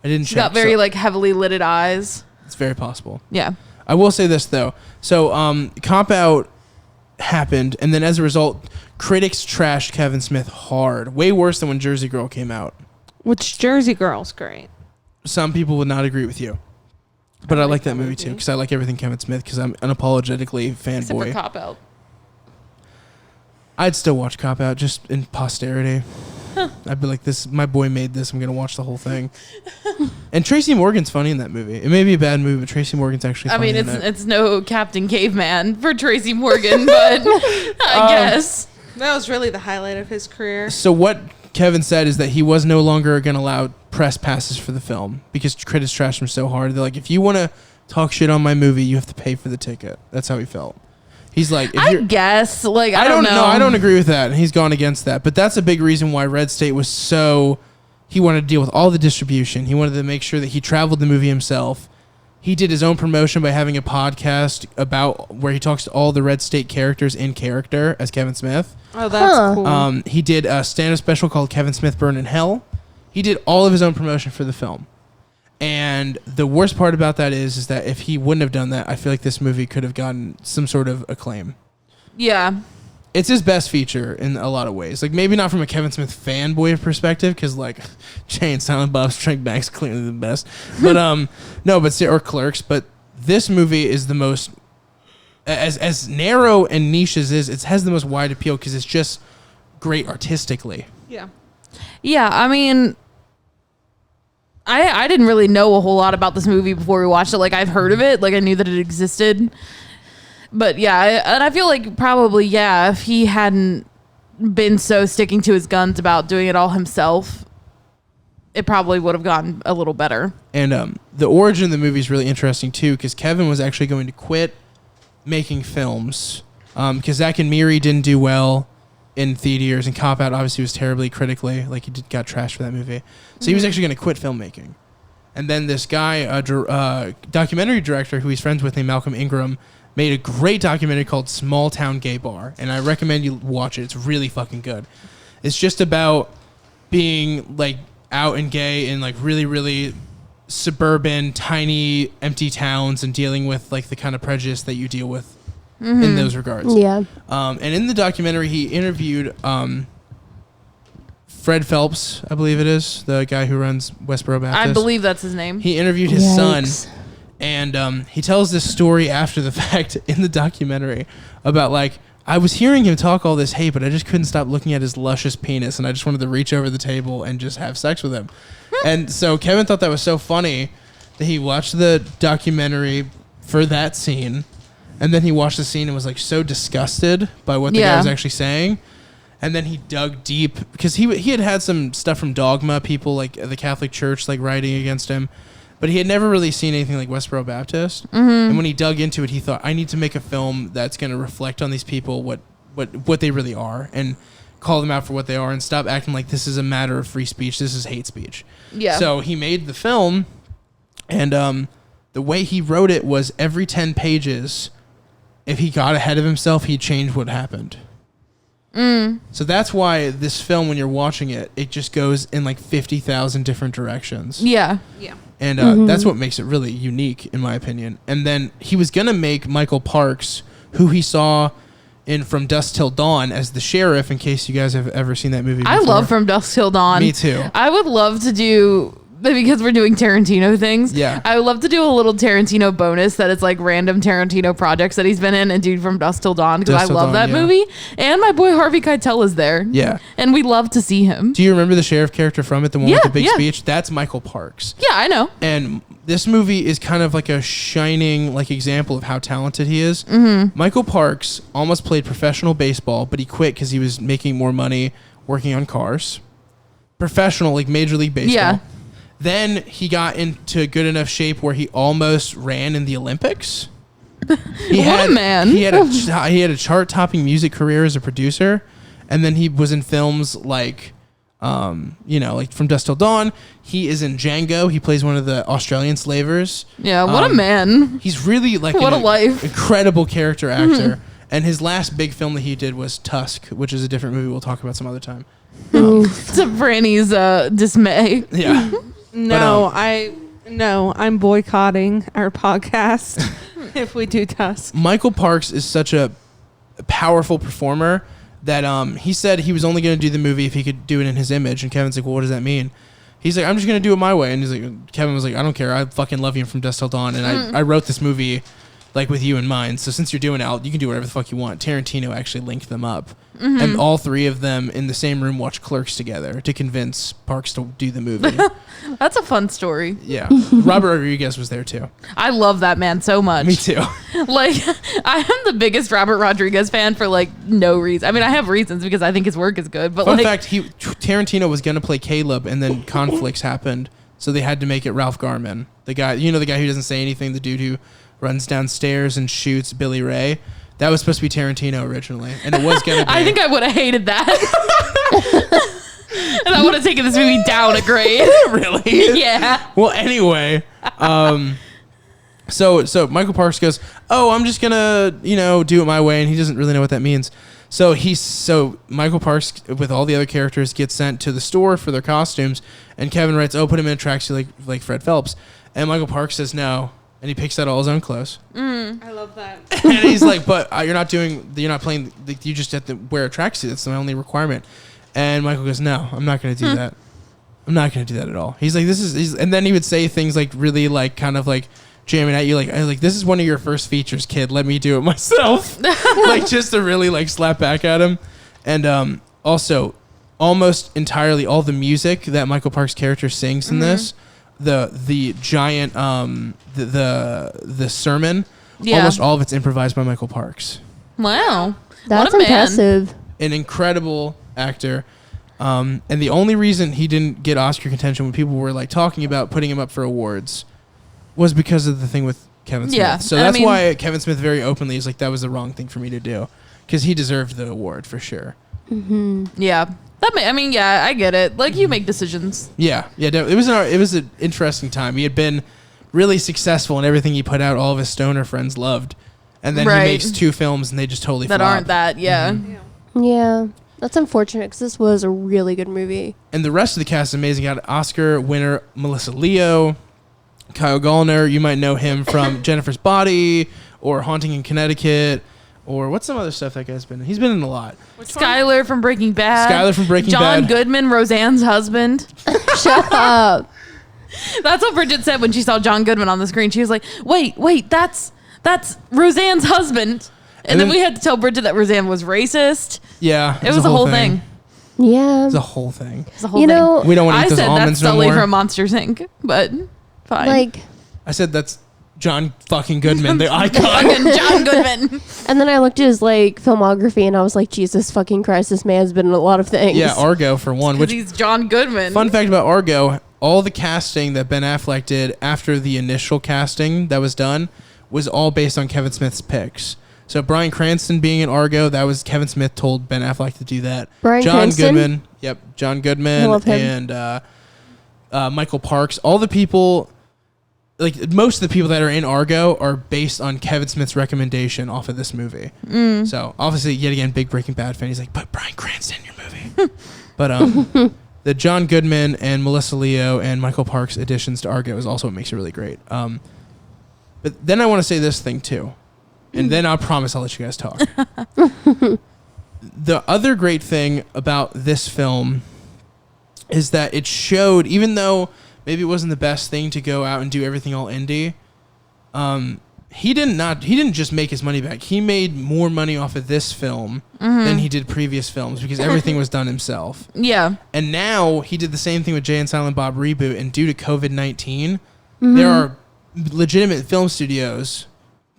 I didn't She's check. got very so like heavily lidded eyes. it's very possible. Yeah. I will say this though. So, Cop Out happened, and then as a result, critics trashed Kevin Smith hard, way worse than when Jersey Girl came out. Which Jersey Girl's great. Some people would not agree with you, but I like that movie too movie. because I like everything Kevin Smith because I'm unapologetically Except for fanboy. Cop Out. I'd still watch Cop Out just in posterity. I'd be like, "This, my boy made this. I'm gonna watch the whole thing." And Tracy Morgan's funny in that movie. It may be a bad movie, but Tracy Morgan's actually I funny. mean, in it. it's no Captain Caveman for Tracy Morgan, but I guess. That was really the highlight of his career. So what Kevin said is that he was no longer going to allow press passes for the film because critics trashed him so hard. They're like, if you want to talk shit on my movie, you have to pay for the ticket. That's how he felt. He's like, if I you're, guess. Like, I don't don't know. know. I don't agree with that. And he's gone against that. But that's a big reason why Red State was so... He wanted to deal with all the distribution. He wanted to make sure that he traveled the movie himself. He did his own promotion by having a podcast about where he talks to all the Red State characters in character as Kevin Smith. Oh, that's Huh. cool. He did a stand-up special called Kevin Smith Burn in Hell. He did all of his own promotion for the film. And the worst part about that is that if he wouldn't have done that, I feel like this movie could have gotten some sort of acclaim. Yeah. It's his best feature in a lot of ways. Like, maybe not from a Kevin Smith fanboy perspective, because, like, Jay and Silent Bob's Strike Back's clearly the best. But, no, but, or Clerks. But this movie is the most, as narrow and niche as it has the most wide appeal because it's just great artistically. Yeah. Yeah, I mean, I didn't really know a whole lot about this movie before we watched it. Like, I've heard of it. Like, I knew that it existed. But, yeah, and I feel like probably, yeah, if he hadn't been so sticking to his guns about doing it all himself, it probably would have gotten a little better. And the origin of the movie is really interesting, too, because Kevin was actually going to quit making films because Zack and Miri didn't do well in theaters, and Cop Out obviously was terribly critically, like, got trashed for that movie. So he was actually going to quit filmmaking. And then this guy, documentary director who he's friends with named Malcolm Ingram, made a great documentary called Small Town Gay Bar, and I recommend you watch it. It's really fucking good. It's just about being, like, out and gay in, like, really, really suburban, tiny, empty towns and dealing with, like, the kind of prejudice that you deal with in those regards. Yeah. And in the documentary, he interviewed Fred Phelps, I believe it is, the guy who runs Westboro Baptist. I believe that's his name. He interviewed his son, Yikes. and he tells this story after the fact in the documentary about, like, I was hearing him talk all this hate, but I just couldn't stop looking at his luscious penis, and I just wanted to reach over the table and just have sex with him. And so Kevin thought that was so funny that he watched the documentary for that scene, and then he watched the scene and was, like, so disgusted by what the guy was actually saying. And then he dug deep because he had some stuff from Dogma, people like the Catholic Church, like, writing against him. But he had never really seen anything like Westboro Baptist. Mm-hmm. And when he dug into it, he thought, I need to make a film that's going to reflect on these people, what they really are, and call them out for what they are, and stop acting like this is a matter of free speech. This is hate speech. Yeah. So he made the film, and the way he wrote it was every 10 pages, if he got ahead of himself, he'd change what happened. So that's why this film, when you're watching it, it just goes in like 50,000 different directions. Yeah. Yeah. And that's what makes it really unique, in my opinion. And then he was going to make Michael Parks, who he saw in From Dusk Till Dawn, as the sheriff, in case you guys have ever seen that movie before. I love From Dusk Till Dawn. Me too. I would love to do because we're doing Tarantino things. Yeah. I would love to do a little Tarantino bonus that it's like random Tarantino projects that he's been in and Dude from Dusk Till Dawn because I Dusk Till love Dawn, that yeah. movie. And my boy Harvey Keitel is there. Yeah. And we love to see him. Do you remember the sheriff character from it, the one Yeah, with the big yeah. speech? That's Michael Parks. Yeah, I know. And this movie is kind of like a shining like example of how talented he is. Michael Parks almost played professional baseball, but he quit because he was making more money working on cars. Professional, like Major League Baseball. Yeah. Then he got into good enough shape where he almost ran in the Olympics. What a man. He had a chart-topping music career as a producer, and then he was in films like, like From Dusk Till Dawn. He is in Django. He plays one of the Australian slavers. Yeah, what a man. He's really like What a life. incredible character actor. And his last big film that he did was Tusk, which is a different movie we'll talk about some other time. To Franny's dismay. Yeah. No, But, I'm boycotting our podcast if we do Tusk. Michael Parks is such a powerful performer that he said he was only going to do the movie if he could do it in his image. And Kevin's like, well, what does that mean? He's like, I'm just going to do it my way. And he's like, Kevin was like, I don't care. I fucking love you from Dusk Till Dawn. And I wrote this movie like with you in mind. So since you're doing it, you can do whatever the fuck you want. Tarantino actually linked them up. And all three of them in the same room watched Clerks together to convince Parks to do the movie. That's a fun story. Yeah. Robert Rodriguez was there too. I love that man so much. Me too. Like, I am the biggest Robert Rodriguez fan for like no reason. I mean, I have reasons because I think his work is good, but Fun like, fact, Tarantino was going to play Caleb and then conflicts happened. So they had to make it Ralph Garman. The guy who doesn't say anything, the dude who runs downstairs and shoots Billy Ray. That was supposed to be Tarantino originally. And it was going to be. I think I would have hated that. And I would have taken this movie down a grade. Really? Yeah. Well, anyway, so Michael Parks goes, "Oh, I'm just gonna, do it my way," and he doesn't really know what that means. So Michael Parks with all the other characters gets sent to the store for their costumes, and Kevin writes, "Oh, put him in a tracksuit like Fred Phelps," and Michael Parks says no, and he picks out all his own clothes. I love that. And he's like, "But you're not playing. You just have to wear a tracksuit. That's my only requirement." And Michael goes, "No, I'm not going to do that. I'm not going to do that at all." He's like, and then he would say things like really like kind of like jamming at you, like this is one of your first features, kid. Let me do it myself, like just to really like slap back at him. And also, almost entirely all the music that Michael Parks' character sings in this, the giant the sermon, almost all of it's improvised by Michael Parks. Wow. That's what a man. impressive. An incredible actor. And the only reason he didn't get Oscar contention when people were like talking about putting him up for awards was because of the thing with Kevin Smith. Yeah, So that's why Kevin Smith very openly is like, that was the wrong thing for me to do, because he deserved the award for sure. Yeah. I get it. Like, you make decisions. Yeah. It was an interesting time. He had been really successful in everything he put out. All of his stoner friends loved. And then he makes 2 films and they just totally That flop. aren't that, yeah. Yeah. That's unfortunate because this was a really good movie. And the rest of the cast is amazing. Got Oscar winner Melissa Leo, Kyle Gallner. You might know him from Jennifer's Body or Haunting in Connecticut, or what's some other stuff that guy's been in? He's been in a lot. Skylar from Breaking Bad. Bad. John Goodman, Roseanne's husband. Shut up. That's what Bridget said when she saw John Goodman on the screen. She was like, wait, that's Roseanne's husband. And then we had to tell Bridget that Roseanne was racist. Yeah. It was a whole thing. Yeah. It's a whole thing. It's a whole thing. We don't want to I eat those said almonds that's no Sully more. from Monsters Inc., but fine. Like, I said that's John fucking Goodman, the icon. Fucking John Goodman. and then I looked at his filmography and I was like, Jesus fucking Christ, this man's been in a lot of things. Yeah, Argo for one. Because Which he's John Goodman. fun fact about Argo, all the casting that Ben Affleck did after the initial casting that was done was all based on Kevin Smith's picks. So Bryan Cranston being in Argo, that was Kevin Smith told Ben Affleck to do that. Bryan John Cranston? Goodman. Yep, John Goodman. I love him. And Michael Parks. All the people, like most of the people that are in Argo are based on Kevin Smith's recommendation off of this movie. So obviously, yet again, big Breaking Bad fan. He's like, put Bryan Cranston in your movie. But the John Goodman and Melissa Leo and Michael Parks additions to Argo is also what makes it really great. But then I want to say this thing too. And then I promise I'll let you guys talk. The other great thing about this film is that it showed, even though maybe it wasn't the best thing to go out and do everything all indie. He didn't just make his money back. He made more money off of this film than he did previous films because everything was done himself. Yeah. And now he did the same thing with Jay and Silent Bob Reboot. And due to COVID-19, there are legitimate film studios,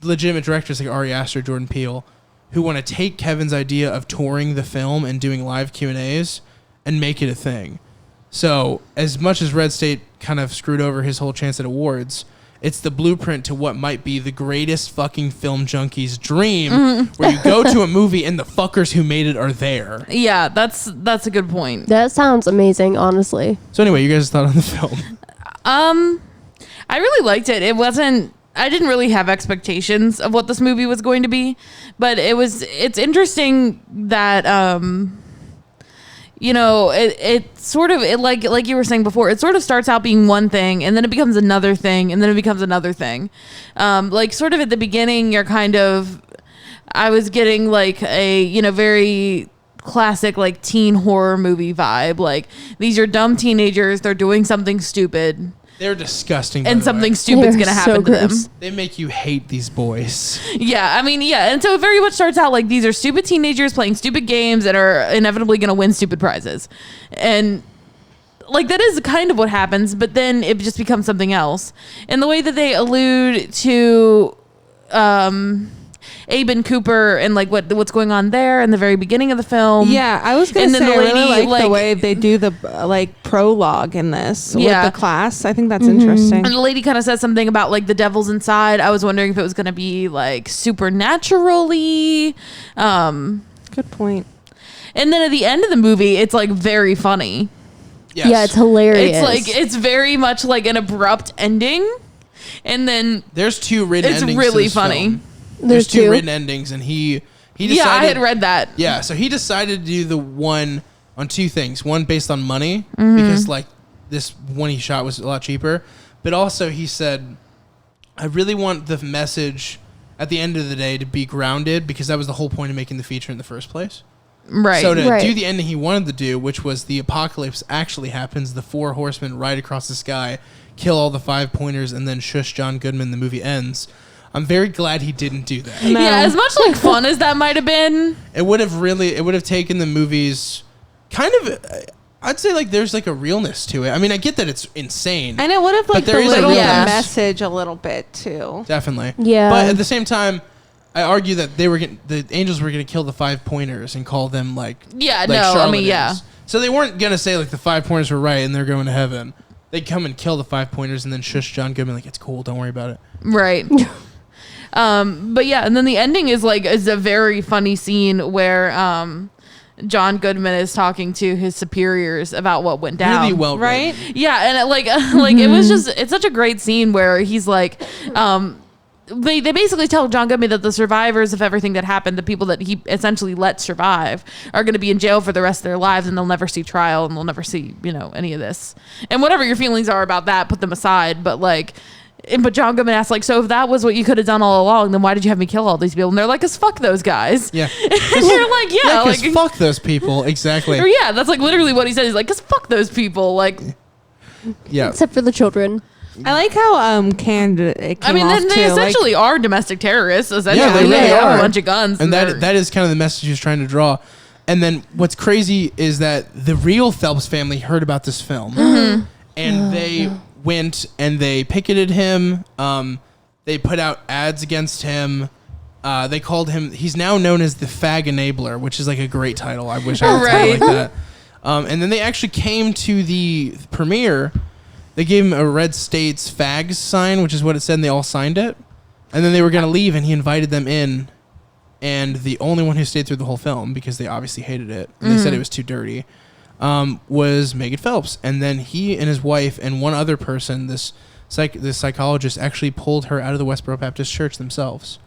legitimate directors like Ari Aster, Jordan Peele, who want to take Kevin's idea of touring the film and doing live Q&As and make it a thing. So as much as Red State kind of screwed over his whole chance at awards, it's the blueprint to what might be the greatest fucking film junkie's dream, where you go to a movie and the fuckers who made it are there. Yeah, that's a good point. That sounds amazing, honestly. So anyway, you guys thought on the film? I really liked it. I didn't really have expectations of what this movie was going to be, but it's interesting that, it sort of, like you were saying before, it sort of starts out being one thing and then it becomes another thing and then it becomes another thing. Sort of at the beginning, I was getting like a, very classic like teen horror movie vibe. Like, these are dumb teenagers. They're doing something stupid. They're disgusting. And something stupid's going to happen to them. They make you hate these boys. Yeah, And so it very much starts out like these are stupid teenagers playing stupid games that are inevitably going to win stupid prizes. And like that is kind of what happens, but then it just becomes something else. And the way that they allude to Abe and Cooper and like what's going on there in the very beginning of the film. Yeah, I was gonna And then say the I really lady, like the way they do the prologue in this Yeah. with the class. I think that's interesting. And the lady kind of says something about like the devil's inside. I was wondering if it was going to be like supernaturally. Good point. And then at the end of the movie, it's like very funny. Yes. Yeah, it's hilarious. It's very much like an abrupt ending. And then There's two written it's endings. really to this funny. film. There's two two written endings, and he decided. Yeah, I had read that. Yeah, so he decided to do the one on two things. One based on money, because like this one he shot was a lot cheaper. But also he said, I really want the message at the end of the day to be grounded, because that was the whole point of making the feature in the first place. Right. So to Right. do the ending he wanted to do, which was the apocalypse actually happens, the 4 horsemen ride across the sky, kill all the 5 pointers, and then shush John Goodman, the movie ends. I'm very glad he didn't do that. No. Yeah, as much like fun as that might have been. It would have taken the movies kind of, I'd say like there's like a realness to it. I mean, I get that it's insane. And it would have like there is a belittled the realness. message a little bit too. Definitely. Yeah. But at the same time, I argue that the angels were going to kill the 5 pointers and call them like Yeah, like no, I mean, yeah. charlatans. So they weren't going to say like the 5 pointers were right and they're going to heaven. They'd come and kill the 5 pointers and then shush John Goodman like, it's cool, don't worry about it. Right. But yeah, and then the ending is a very funny scene where John Goodman is talking to his superiors about what went down. Really well Right? written. Yeah, and it was just, it's such a great scene where he's like, they basically tell John Goodman that the survivors of everything that happened, the people that he essentially let survive, are going to be in jail for the rest of their lives, and they'll never see trial, and they'll never see, any of this. And whatever your feelings are about that, put them aside. But but John Goodman asks, so if that was what you could have done all along, then why did you have me kill all these people? And they're like, 'cause fuck those guys. Yeah. And you're like, yeah. 'Cause fuck those people. Exactly. Or yeah, that's literally what he said. He's like, 'cause fuck those people. Yeah. except for the children. I like how candid it came I mean, off they too. essentially are domestic terrorists. Essentially, Yeah, they really have are. a bunch of guns. And they're- that is kind of the message he was trying to draw. And then what's crazy is that the real Phelps family heard about this film. And they went and they picketed him. They put out ads against him. They called him, he's now known as the Fag Enabler, which is like a great title. I wish I had a title like that. And then they actually came to the premiere. They gave him a Red States Fags sign, which is what it said, and they all signed it. And then they were going to leave, and he invited them in. And the only one who stayed through the whole film, because they obviously hated it, and they said it was too dirty, was Megan Phelps. And then he and his wife and one other person, this psychologist, actually pulled her out of the Westboro Baptist Church themselves.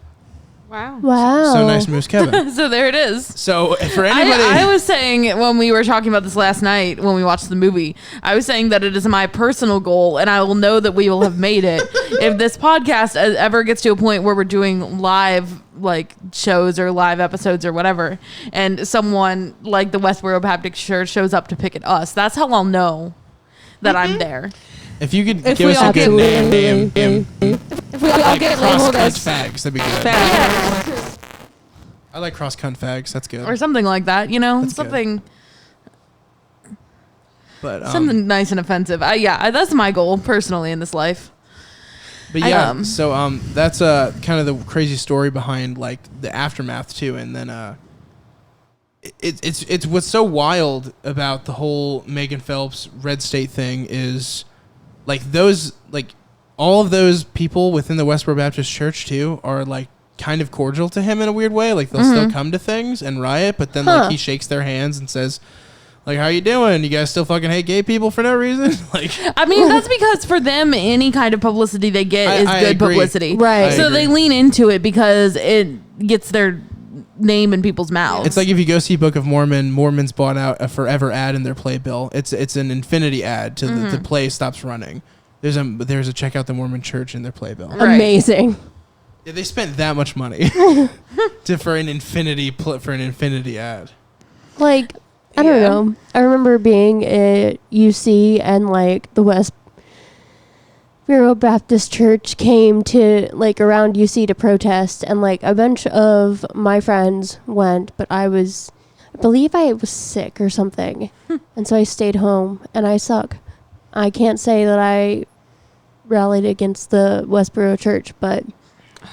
wow. Wow. So nice moves, Kevin. so there it is. So for anybody... I was saying when we were talking about this last night when we watched the movie, I was saying that it is my personal goal, and I will know that we will have made it if this podcast ever gets to a point where we're doing live shows or live episodes or whatever, and someone like the Westboro Baptist Church shows up to picket us. That's how I'll know that I'm there. If you could If give we us all a good get- name, If we all get labeled cross-cunt as fags, that'd be good. fags. I like cross-cunt fags. That's good. Or something like that, you know, That's good. But something nice and offensive. That's my goal personally in this life. But yeah, I, that's kind of the crazy story behind like the aftermath too, and then it's what's so wild about the whole Megan Phelps Red State thing is like all of those people within the Westboro Baptist Church too are like kind of cordial to him in a weird way. Like they'll still come to things and riot, but then like he shakes their hands and says, like, how you doing? You guys still fucking hate gay people for no reason? Like, I mean, that's because for them, any kind of publicity they get is I good agree. publicity. Right. I So agree. they lean into it because it gets their name in people's mouths. It's like if you go see Book of Mormon, Mormons bought out a forever ad in their playbill. It's an infinity ad to the play stops running. There's a check out the Mormon Church in their playbill. Right. Amazing. Yeah, they spent that much money for an infinity ad. Like, I don't know. I remember being at UC and like the Westboro Baptist Church came to like around UC to protest, and like a bunch of my friends went, but I believe I was sick or something, and so I stayed home, and I suck. I can't say that I rallied against the Westboro Church, but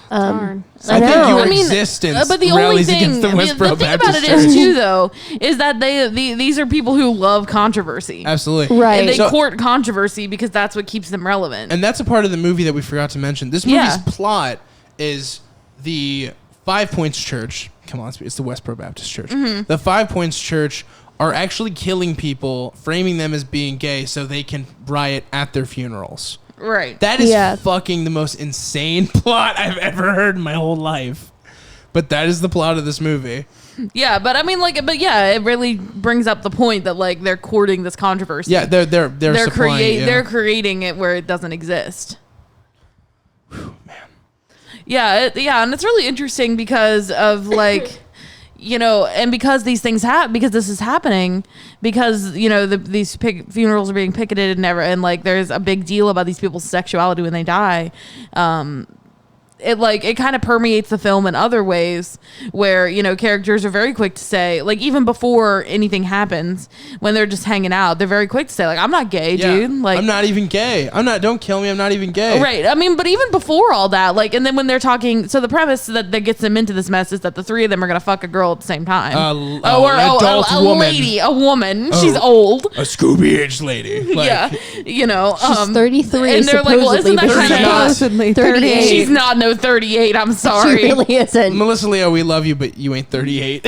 Darn. I think know. your I mean, existence but the only rallies thing, against the Westboro the thing Baptist about it Church. is too, though, is that these are people who love controversy. Absolutely. Right. And they So- court controversy because that's what keeps them relevant. And that's a part of the movie that we forgot to mention. This movie's Yeah. plot is the 5 Points Church. Come on, it's the Westboro Baptist Church. The 5 Points Church are actually killing people, framing them as being gay so they can riot at their funerals. right. That is Yeah. fucking the most insane plot I've ever heard in my whole life. But that is the plot of this movie. Yeah, but I mean, it really brings up the point that like they're courting this controversy. Yeah, they're supplying, yeah. They're creating it where it doesn't exist. Yeah, and it's really interesting because of like, you know, and because these things because this is happening, because you know these funerals are being picketed and like there's a big deal about these people's sexuality when they die. It kind of permeates the film in other ways where, you know, characters are very quick to say, like, even before anything happens, when they're just hanging out, they're very quick to say, like, I'm not gay, dude. Like, I'm not even gay. Don't kill me. I'm not even gay. right. I mean, but even before all that, like, and then when they're talking, so the premise that gets them into this mess is that the three of them are going to fuck a girl at the same time. an adult woman. A woman. She's old. A Scooby aged lady. Like, Yeah. You know, She's 33 and they're like, well, isn't that supposedly, but kind she's of not. Supposedly 38. She's not no 38. I'm sorry. She really isn't. Melissa Leo, we love you, but you ain't 38.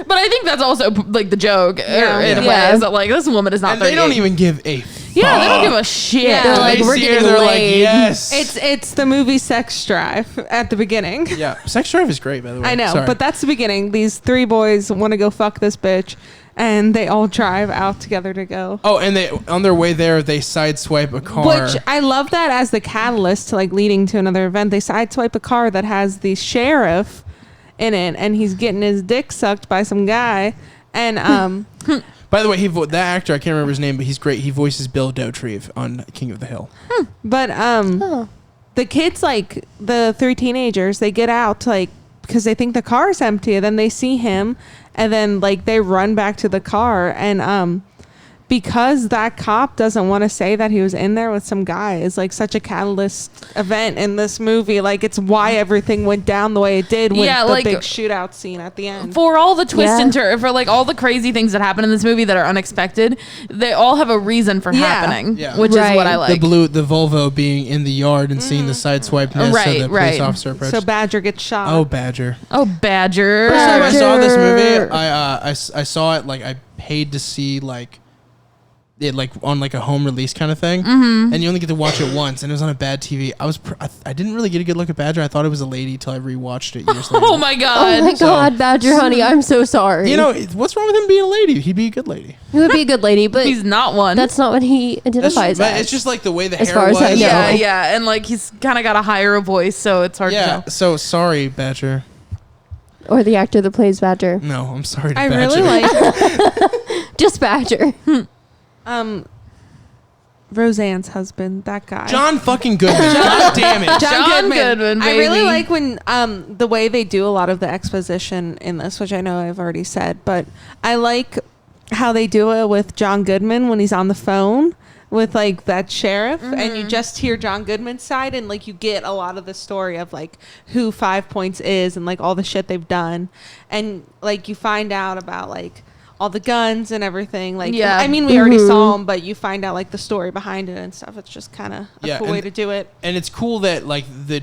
But I think that's also like the joke in a way, Yeah. is that like this woman is not And 38. they don't even give a Yeah, they don't give a shit. Yeah. They're like, They we're see her, getting they're laid. like, yes. It's the movie Sex Drive at the beginning. Yeah, Sex Drive is great, by the way. I know, Sorry. but that's the beginning. These three boys want to go fuck this bitch, and they all drive out together to go. Oh, and they on their way there, they sideswipe a car. Which I love that as the catalyst to like leading to another event. They sideswipe a car that has the sheriff in it, and he's getting his dick sucked by some guy. And By the way, that actor, I can't remember his name, but he's great. He voices Bill Dauterive on King of the Hill. but the kids, like the three teenagers, they get out like because they think the car is empty, and then they see him, and then like they run back to the car, and because that cop doesn't want to say that he was in there with some guy is like such a catalyst event in this movie. Like it's why everything went down the way it did with Yeah, the like, big shootout scene at the end. For all the twists Yeah. and turns, for like all the crazy things that happen in this movie that are unexpected, they all have a reason for Yeah. happening, Yeah. which is Right. what I like. The Volvo being in the yard and seeing the sideswipeness Right, of the police right. officer approach. So Badger gets shot. Oh, Badger. Oh, Badger. First time I saw this movie, Badger. I saw it like I paid to see like it like on like a home release kind of thing, and you only get to watch it once, and it was on a bad TV. I didn't really get a good look at Badger. I thought it was a lady till I rewatched it years later. Oh my Oh god. my So- God, Badger, honey, I'm so sorry. You know what's wrong with him being a lady? He'd be a good lady. he would be a good lady, but He's not one. that's not what he identifies but as. it's just like the way the As hair far as was. I know. yeah, yeah, and like he's kind of got a higher voice, so it's hard to Yeah. know. So sorry, Badger. Or the actor that plays Badger. No, I'm sorry to I Badger. really like Just Badger. Roseanne's husband, that guy. John fucking Goodman. God damn it. John Goodman, I really baby. like when the way they do a lot of the exposition in this, which I know I've already said, but I like how they do it with John Goodman when he's on the phone with like that sheriff, and you just hear John Goodman's side, and like you get a lot of the story of like who 5 Points is and like all the shit they've done, and like you find out about like all the guns and everything. Like, Yeah. I mean, we already saw them, but you find out like the story behind it and stuff. It's just kind of a cool way to do it. And it's cool that like the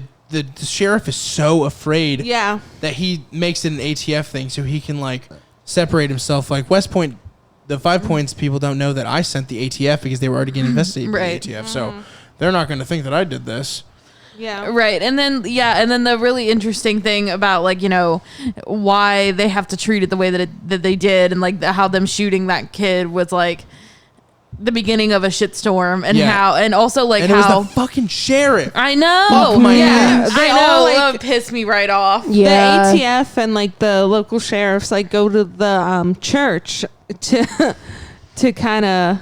sheriff is so afraid Yeah. that he makes it an ATF thing so he can like separate himself. Like West Point, the 5 Points people don't know that I sent the ATF because they were already getting investigated by Right. the ATF. So they're not going to think that I did this. Yeah. Right. And then the really interesting thing about like, you know, why they have to treat it the way that they did, and like how them shooting that kid was like the beginning of a shitstorm, and how, and also like and how it was the fucking sheriff. I know. Fuck my Yeah. ass. They I know, all like- pissed me right off. Yeah. The ATF and like the local sheriffs like go to the church to kind of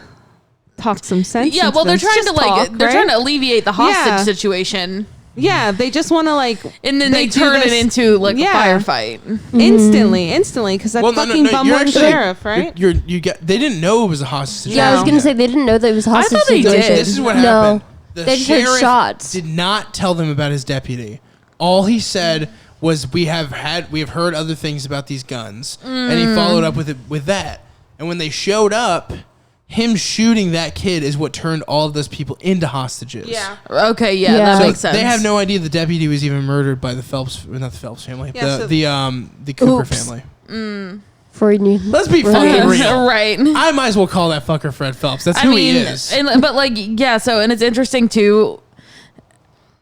talk some sense. Yeah, into well, they're this. trying Just to like talk, they're right? trying to alleviate the hostage Yeah. situation, Yeah, they just want to like, and then they do turn it this into like Yeah. a firefight. instantly because that fucking you're bumbling actually- sheriff, right? You get. They didn't know it was a hostage. Yeah, I was situation. gonna say they didn't know that it was a hostage thought they did. situation. This is what no. happened. The They just heard sheriff shots. did not tell them about his deputy. All he said was, "We have heard other things about these guns," and he followed up with that. And when they showed up, him shooting that kid is what turned all of those people into hostages. Okay, yeah, Yeah. that So makes sense. they have no idea the deputy was even murdered by the Phelps, not the Phelps family, Yeah, the Cooper Oops. family. Freudian. Let's be fucking real. Right. I might as well call that fucker Fred Phelps. That's who he is. But like, yeah. So, and it's interesting too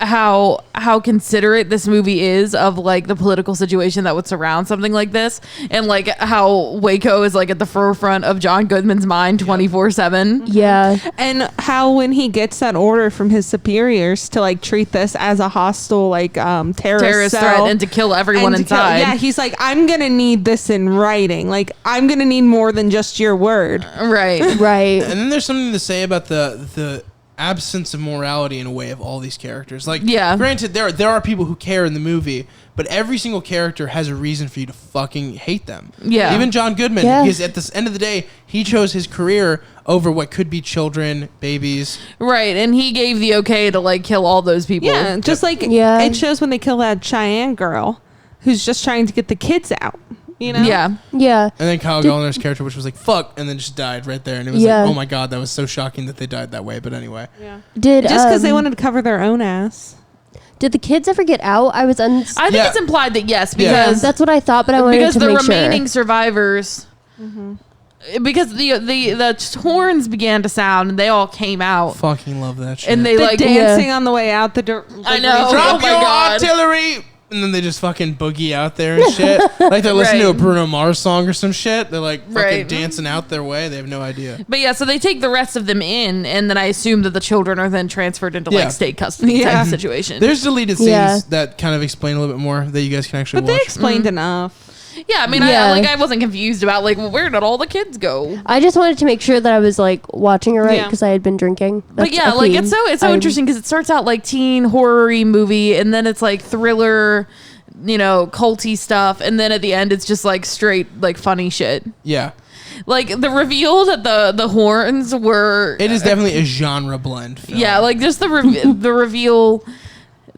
how considerate this movie is of like the political situation that would surround something like this, and like how Waco is like at the forefront of John Goodman's mind 24/7. Yeah. And how when he gets that order from his superiors to like treat this as a hostile like terrorist Terrorist cell threat and to kill everyone and to kill- inside. yeah, he's like, I'm gonna need this in writing. Like, I'm gonna need more than just your word. Right. Right. And then there's something to say about the absence of morality in a way of all these characters. Like, Yeah. granted, there are people who care in the movie, but every single character has a reason for you to fucking hate them. Yeah. Even John Goodman, Yeah. because at the end of the day, he chose his career over what could be children, babies. Right. And he gave the okay to like kill all those people. Yeah, just like Yeah. it shows when they kill that Cheyenne girl who's just trying to get the kids out. You know? Yeah. Yeah. And then Kyle Gallner's character, which was like, fuck, and then just died right there. And it was Yeah. like, oh my God, that was so shocking that they died that way. But anyway. Did Just because they um, wanted to cover their own ass. Did the kids ever get out? I was I think Yeah. it's implied that yes, Yeah. because that's what I thought, but I wanted because to the make remaining sure. survivors, because the horns began to sound and they all came out, Fucking love that shit. and they The like dancing on the way out the door. I know. Drop Oh my your God. artillery! And then they just fucking boogie out there and shit. Like they're listening to a Right. Bruno Mars song or some shit. They're like fucking Right. dancing out their way. They have no idea. But yeah, so they take the rest of them in, and then I assume that the children are then transferred into Yeah. like state custody type Yeah. of situation. There's deleted scenes Yeah. that kind of explain a little bit more that you guys can actually But they watch. explained enough. yeah, I mean, Yeah. I wasn't confused about like, well, where did all the kids go? I just wanted to make sure that I was like watching it right Yeah. because I had been drinking. But That's yeah, a like theme. it's so I'm- interesting because it starts out like teen horror-y movie, and then it's like thriller, you know, culty stuff, and then at the end it's just like straight like funny shit. Yeah. Like the reveal that the horns were It is definitely a genre blend film. yeah, like just the reveal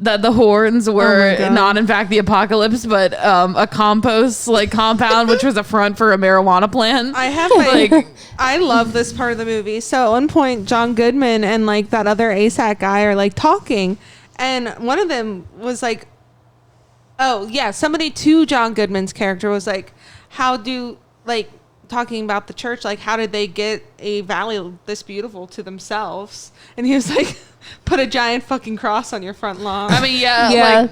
that the horns were God. not in fact the apocalypse, but a compost like compound, which was a front for a marijuana plant. I have my, Like- I love this part of the movie. So at one point, John Goodman and like that other ASAC guy are like talking, and one of them was like, "Oh yeah," somebody to John Goodman's character was like, "How do like talking about the church? Like, how did they get a valley this beautiful to themselves?" And he was like, "Put a giant fucking cross on your front lawn." I mean, yeah, Yeah. like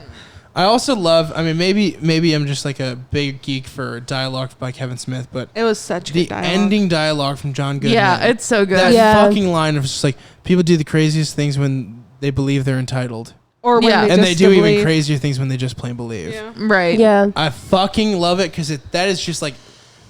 I also love, I mean, maybe I'm just like a big geek for dialogue by Kevin Smith, but it was such the good dialogue. ending dialogue from John Goodman. yeah, it's so good. that Yeah. fucking line of just like, people do the craziest things when they believe they're entitled. or when Yeah. they And they just do even believe. crazier things when they just plain believe. Yeah. Right. Yeah. I fucking love it because that is just like,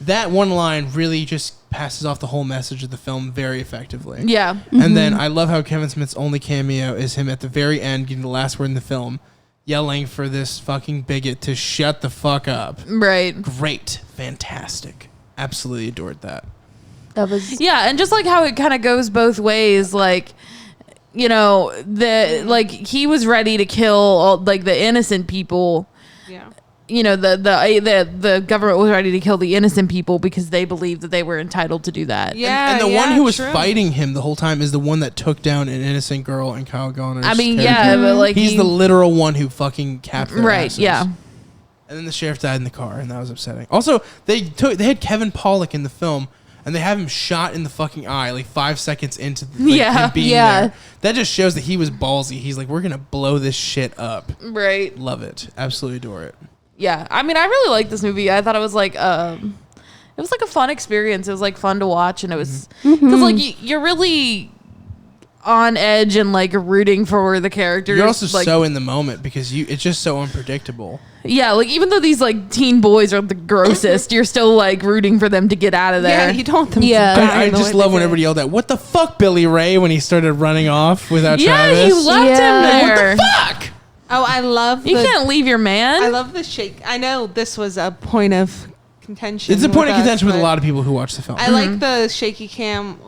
that one line really just passes off the whole message of the film very effectively. Yeah. And then I love how Kevin Smith's only cameo is him at the very end getting the last word in the film, yelling for this fucking bigot to shut the fuck up. Right. Great. Fantastic. Absolutely adored that. That was Yeah, and just like how it kind of goes both ways, like, you know, he was ready to kill all, like, the innocent people. Yeah. You know, the government was ready to kill the innocent people because they believed that they were entitled to do that. Yeah. And the one who was true. fighting him the whole time is the one that took down an innocent girl in Kyle Garner's I mean, character. yeah, but like He's the literal one who fucking capped their right, asses. yeah. And then the sheriff died in the car, and that was upsetting. Also, they had Kevin Pollak in the film, and they have him shot in the fucking eye like 5 seconds into him being there. That just shows that he was ballsy. He's like, we're gonna blow this shit up. Right. Love it. Absolutely adore it. Yeah. I mean, I really liked this movie. I thought it was like it was like a fun experience. It was like fun to watch, and it was because like you're really on edge and like rooting for the characters. You're also like, so in the moment because it's just so unpredictable. yeah, like even though these like teen boys are the grossest, you're still like rooting for them to get out of there. Yeah, you don't want them Yeah. to die. I in the just way love they when did. everybody yelled out, "What the fuck, Billy Ray?" when he started running off without Yeah, Travis. you left Yeah. him there. Fuck! Oh, I love You the, can't leave your man. I love the shake. I know this was a point of contention. It's a point of with us, contention with a but lot of people who watch the film. I like the shaky cam.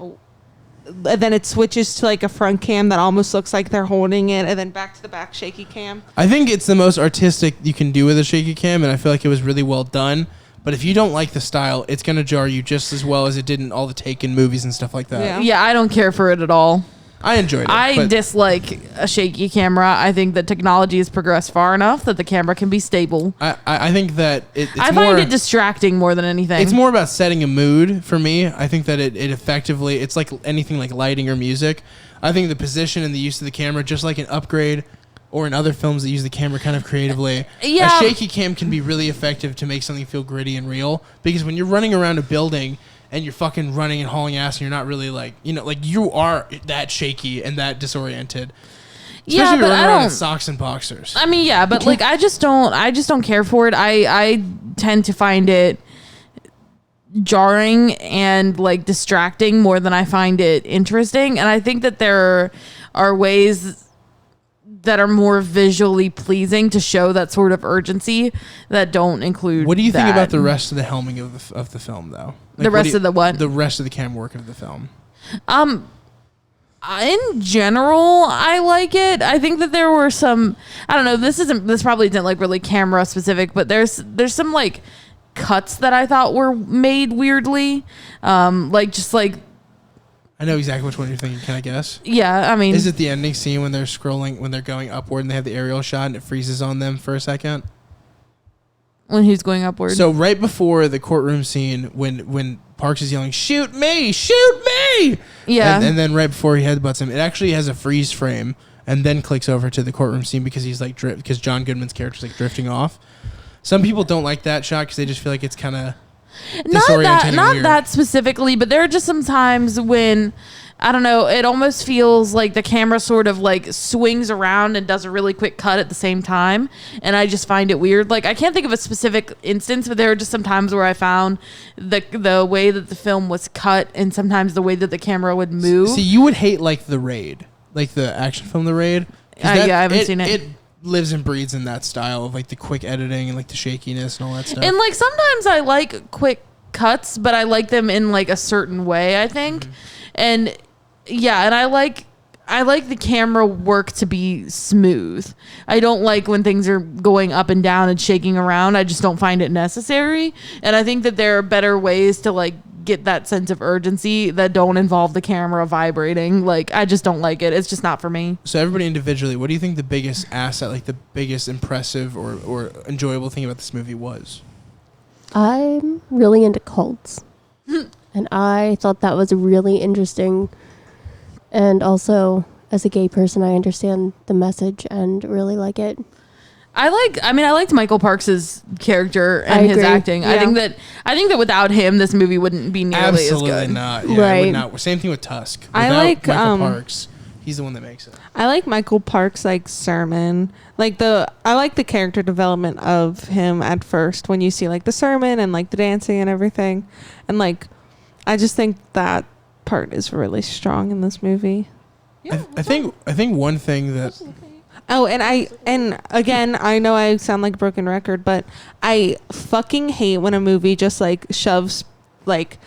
Then it switches to like a front cam that almost looks like they're holding it, and then back to the back shaky cam. I think it's the most artistic you can do with a shaky cam, and I feel like it was really well done. But if you don't like the style, it's going to jar you just as well as it did in all the Taken movies and stuff like that. Yeah. yeah, I don't care for it at all. I enjoyed it. I but dislike a shaky camera. I think that technology has progressed far enough that the camera can be stable. I think that it's I more... find it distracting more than anything. It's more about setting a mood for me. I think that it effectively, it's like anything like lighting or music. I think the position and the use of the camera, just like an Upgrade or in other films that use the camera kind of creatively, Yeah. a shaky cam can be really effective to make something feel gritty and real. Because when you're running around a building and you're fucking running and hauling ass and you're not really like, you know, like you are that shaky and that disoriented. Especially yeah, if you're but running I around in don't. socks and boxers. I mean, yeah, but like I just don't care for it. I tend to find it jarring and like distracting more than I find it interesting. And I think that there are ways that are more visually pleasing to show that sort of urgency that don't include. What do you think that. about the rest of the helming of the film, though? The rest of the what? The rest of the camera work of the film. In general, I like it. I think that there were some. I don't know. This probably isn't like really camera specific, but there's some like cuts that I thought were made weirdly. Like just like I know exactly which one you're thinking. Can I guess? yeah. I mean, Is it the ending scene when they're scrolling, when they're going upward and they have the aerial shot and it freezes on them for a second? when he's going upward? So right before the courtroom scene, when Parks is yelling, "Shoot me! Shoot me!" Yeah. and then right before he headbutts him, it actually has a freeze frame and then clicks over to the courtroom scene because he's like because John Goodman's character's like drifting off. Some people don't like that shot because they just feel like it's kind of not that specifically, but there are just some times when I don't know, it almost feels like the camera sort of like swings around and does a really quick cut at the same time, and I just find it weird. Like I can't think of a specific instance, but there are just some times where I found the way that the film was cut and sometimes the way that the camera would move. See, you would hate like The Raid, like the action film The Raid. 'Cause Yeah, I haven't seen it. It lives and breathes in that style of like the quick editing and like the shakiness and all that stuff. And like sometimes I like quick cuts, but I like them in like a certain way, I think. And yeah, and I like the camera work to be smooth. I don't like when things are going up and down and shaking around. I just don't find it necessary. And I think that there are better ways to like get that sense of urgency that don't involve the camera vibrating. Like I just don't like it. It's just not for me. So everybody individually, what do you think the biggest asset, like the biggest impressive or enjoyable thing about this movie was? I'm really into cults. And I thought that was really interesting. And also, as a gay person, I understand the message and really like it. I liked Michael Parks's character I and his agree. acting. Yeah. I think that without him, this movie wouldn't be nearly Absolutely as good. not. Yeah, it would Right. not. Same thing with Tusk. I Without like, Michael Parks. He's the one that makes it. I like Michael Parks' like sermon. I like the character development of him at first when you see like the sermon and like the dancing and everything. And like I just think that part is really strong in this movie. I think one thing that Oh, and again, I know I sound like a broken record, but I fucking hate when a movie just like shoves like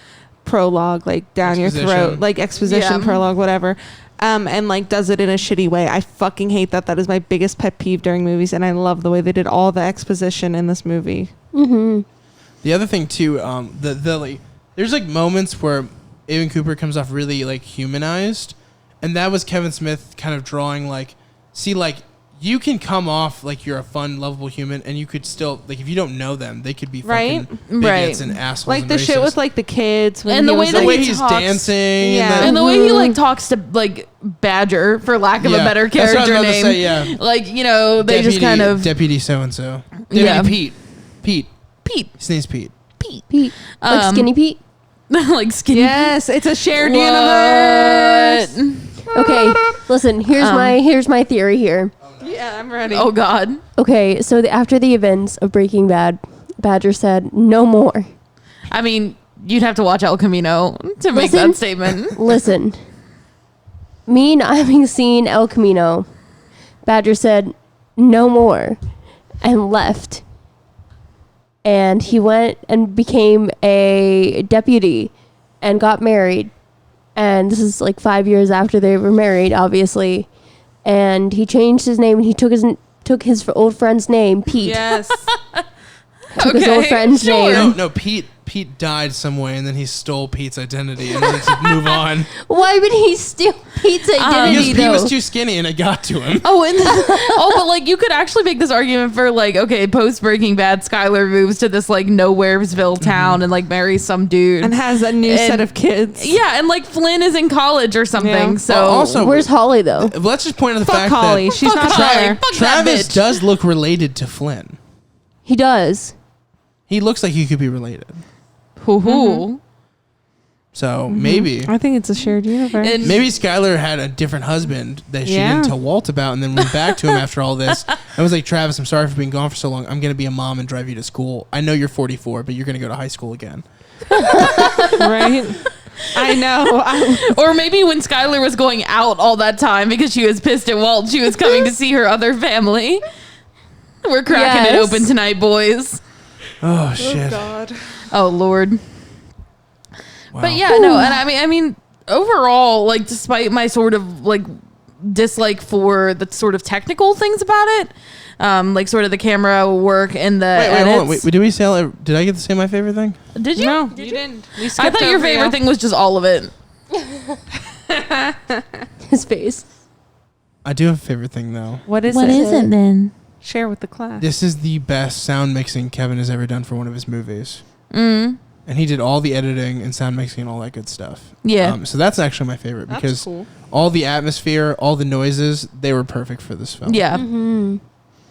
prologue like down your throat, like exposition, prologue, whatever. And like does it in a shitty way. I fucking hate that. That is my biggest pet peeve during movies, and I love the way they did all the exposition in this movie. The other thing too, the like, there's like moments where Evan Cooper comes off really like humanized, and that was Kevin Smith kind of drawing like, see, like you can come off like you're a fun, lovable human, and you could still like if you don't know them, they could be fucking bigots and assholes. Like and the racist. shit with like the kids, when and the way the that way he he's talks, dancing, and the way he like talks to like Badger, for lack of a better That's what I was character about to name. say, yeah. Like, you know, they just kind of Deputy so and so. Yeah. Deputy Pete. Pete. His name's Pete. Pete. Like Skinny Pete. Like Skinny. Yes, it's a shared What? universe. Okay, listen, here's my theory here. Yeah, I'm ready. Oh God. Okay, so after the events of Breaking Bad, Badger said, "No more." I mean, you'd have to watch El Camino to make Listen. that statement. Listen, me not having seen El Camino, Badger said, "No more," and left. And he went and became a deputy and got married. And this is like 5 years after they were married, obviously. And he changed his name and he took his old friend's name, Pete. Yes. Took his old friend's name. No, Pete died some way, and then he stole Pete's identity, and then to move on. Why would he steal Pete's identity, Because Pete though? was too skinny, and it got to him. Oh, and but like you could actually make this argument for like, okay, post Breaking Bad, Skyler moves to this like nowheresville town and like marries some dude And has a new set of kids. Yeah, and like Flynn is in college or something. Yeah. So Well, also, Where's Holly, though? let's just point out the Fuck fact Holly. that She's Fuck not Holly. there. Fuck that Travis bitch. does look related to Flynn. He does. He looks like he could be related. Hoo-hoo. So maybe. I think it's a shared universe. And Maybe Skylar had a different husband that she Yeah. didn't tell Walt about, and then went back to him after all this. And was like, Travis, I'm sorry for being gone for so long. I'm going to be a mom and drive you to school. I know you're 44, but you're going to go to high school again. Right? I know. or maybe when Skylar was going out all that time because she was pissed at Walt, she was coming to see her other family. We're cracking it Yes. open tonight, boys. Oh, shit. God. Oh Lord. Wow. But yeah, no, and I mean, overall, like, despite my sort of like dislike for the sort of technical things about it, like sort of the camera work and the Wait, edits. hold on. Wait, did we say? Did I get to say my favorite thing? Did you? No, Did you didn't. We I skipped thought your over favorite you. thing was just all of it. His face. I do have a favorite thing, though. What is What it? is it then? Share with the class. This is the best sound mixing Kevin has ever done for one of his movies. Mm. And he did all the editing and sound mixing and all that good stuff. Yeah. So that's actually my favorite That's because cool. all the atmosphere, all the noises, they were perfect for this film. Yeah. Mm-hmm.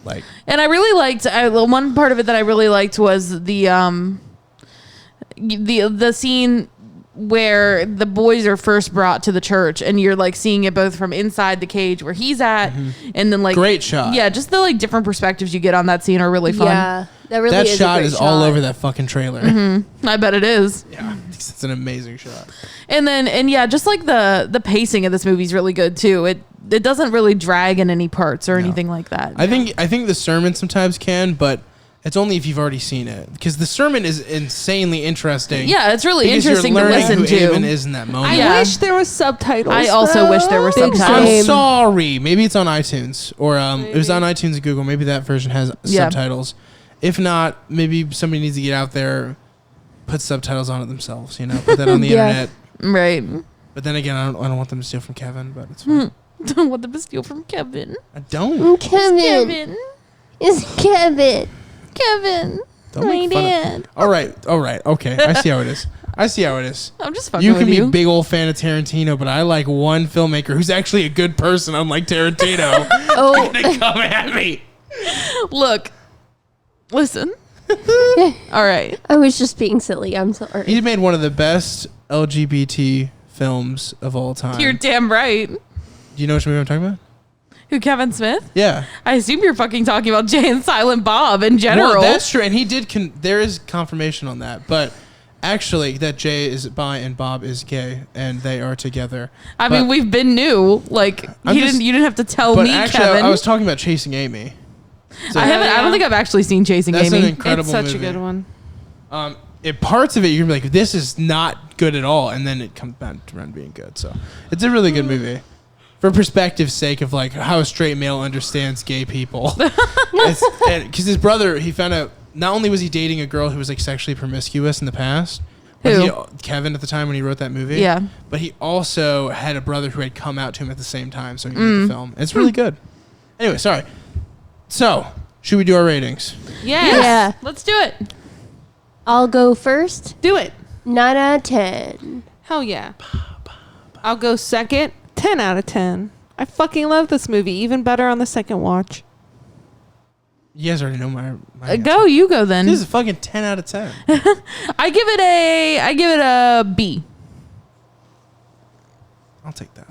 Like, And I really liked one part of it that I really liked was the scene where the boys are first brought to the church and you're like seeing it both from inside the cage where he's at and then like great shot. Yeah, just the like different perspectives you get on that scene are really fun. Yeah, that really that is a shot great is all over that fucking trailer. I bet it is. Yeah. It's an amazing shot. And yeah, just like the pacing of this movie is really good too. It doesn't really drag in any parts or anything like that. I think the sermon sometimes can, but it's only if you've already seen it. Because the sermon is insanely interesting. Yeah, it's really because interesting you're to learning listen who to. Eamon is in that moment. I Yeah. wish there was subtitles. I also wish there were Big subtitles. same. I'm sorry. Maybe it's on iTunes or it was on iTunes and Google. Maybe that version has Yeah. subtitles. If not, maybe somebody needs to get out there, put subtitles on it themselves. Put that on the Yeah. internet. Right. But then again, I don't want them to steal from Kevin. But it's fine. Don't want them to steal from Kevin. I don't. Kevin. It's Kevin. Kevin. Don't make fun of. All right. Okay. I see how it is. I'm just fucking You with can be you. a big old fan of Tarantino, but I like one filmmaker who's actually a good person, unlike Tarantino. Oh, Gonna come at me. Look. Listen. All right. I was just being silly. I'm sorry. He made one of the best LGBT films of all time. You're damn right. Do you know which movie I'm talking about? Who, Kevin Smith? Yeah. I assume you're fucking talking about Jay and Silent Bob in general. Well, that's true, and he did. There is confirmation on that, but actually that Jay is bi and Bob is gay, and they are together. I mean, we've been new. Like you didn't have to tell But me, actually, Kevin. I was talking about Chasing Amy. So I don't think I've actually seen Chasing that's Amy. an incredible It's such movie. a good one. Parts of it you're gonna be like, this is not good at all, and then it comes back around being good. So it's a really good movie. For perspective's sake of like how a straight male understands gay people. Because his brother, he found out not only was he dating a girl who was like sexually promiscuous in the past, Kevin at the time when he wrote that movie. Yeah. But he also had a brother who had come out to him at the same time, so he made the film. It's really good. Anyway, sorry. So, should we do our ratings? Yes. Let's do it. I'll go first. Do it. 9 out of 10. Hell yeah. I'll go second. 10 out of 10. I fucking love this movie. Even better on the second watch. You guys already know my Go, you go then. This is a fucking 10 out of 10. I give it a B. I'll take that.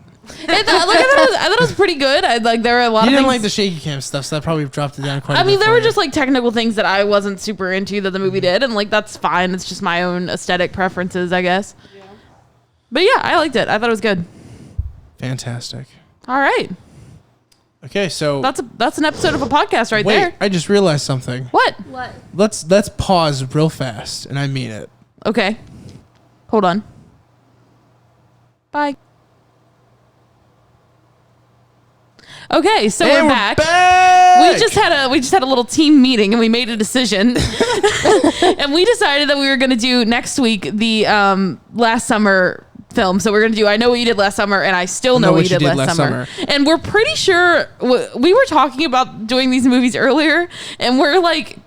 I thought it was pretty good. There were a lot You of didn't things. like the shaky cam stuff, so that probably dropped it down quite a bit. I mean, there for were you. just like technical things that I wasn't super into that the movie did, and like that's fine. It's just my own aesthetic preferences, I guess. Yeah. But yeah, I liked it. I thought it was good. Fantastic. All right, Okay, so that's an episode of a podcast right wait, there. I just realized something. What? What? Let's pause real fast, and I mean it. Okay, hold on. Bye. Okay, so And we're back. back! We just had a little team meeting and we made a decision. And we decided that we were going to do next week the last summer film. So we're going to do I Know What You Did Last Summer and I Still Know What You Did Last Summer. And we're pretty sure we were talking about doing these movies earlier and we're like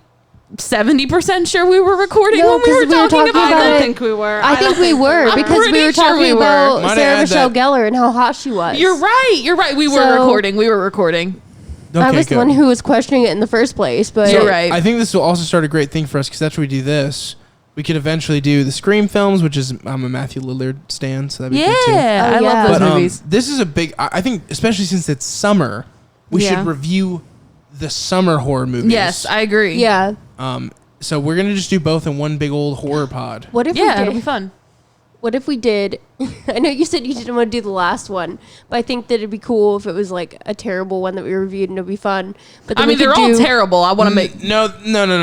70% sure we were recording No, when we were 'cause we were talking talking about I about don't it. think we were. I think we were I'm because we pretty were sure talking we were. about Might Sarah add Michelle that- Gellar and how hot she was. You're right. We were So- recording. Okay, I was good. the one who was questioning it in the first place, but You're right. I think this will also start a great thing for us because after we do this, we could eventually do the Scream films, which is I'm a Matthew Lillard stan, so that'd be good too. Yeah, Oh, I yeah. love those But movies. this is a big. I think, especially since it's summer, we Yeah. should review the summer horror movies. Yes, I agree. yeah. So we're gonna just do both in one big old horror pod. What if Yeah, we it'll be did? fun. What if we did? I know you said you didn't want to do the last one, but I think that it'd be cool if it was like a terrible one that we reviewed and it'd be fun. But then I mean, we they're could all do, terrible. I want to make. No.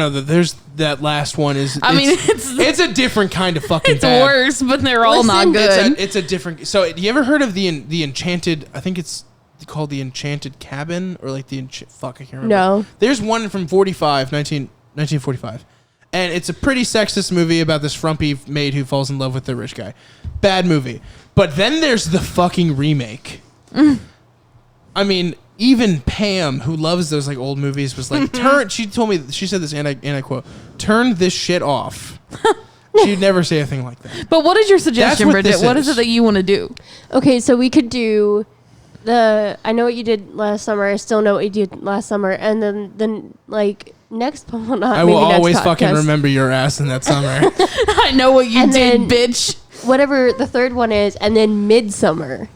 There's that last one is. I mean, it's a different kind of fucking. It's bad. worse, but they're all not Listen, good. It's a different. So, you ever heard of the Enchanted? I think it's called the Enchanted Cabin or like the fuck. I can't remember. No. There's one from 1945. And it's a pretty sexist movie about this frumpy maid who falls in love with the rich guy. Bad movie. But then there's the fucking remake. I mean, even Pam, who loves those like old movies, was like, she told me, she said this, and I quote, turn this shit off. She'd never say a thing like that. But what is your suggestion, what Bridget? this What is is. it that you want to do? Okay, so we could do the I Know What You Did Last Summer. I Still Know What You Did Last Summer, and then like next. Well, not I maybe will next always fucking podcast. remember your ass in that summer. I know what you And did, then- bitch. Whatever the third one is, and then Midsummer.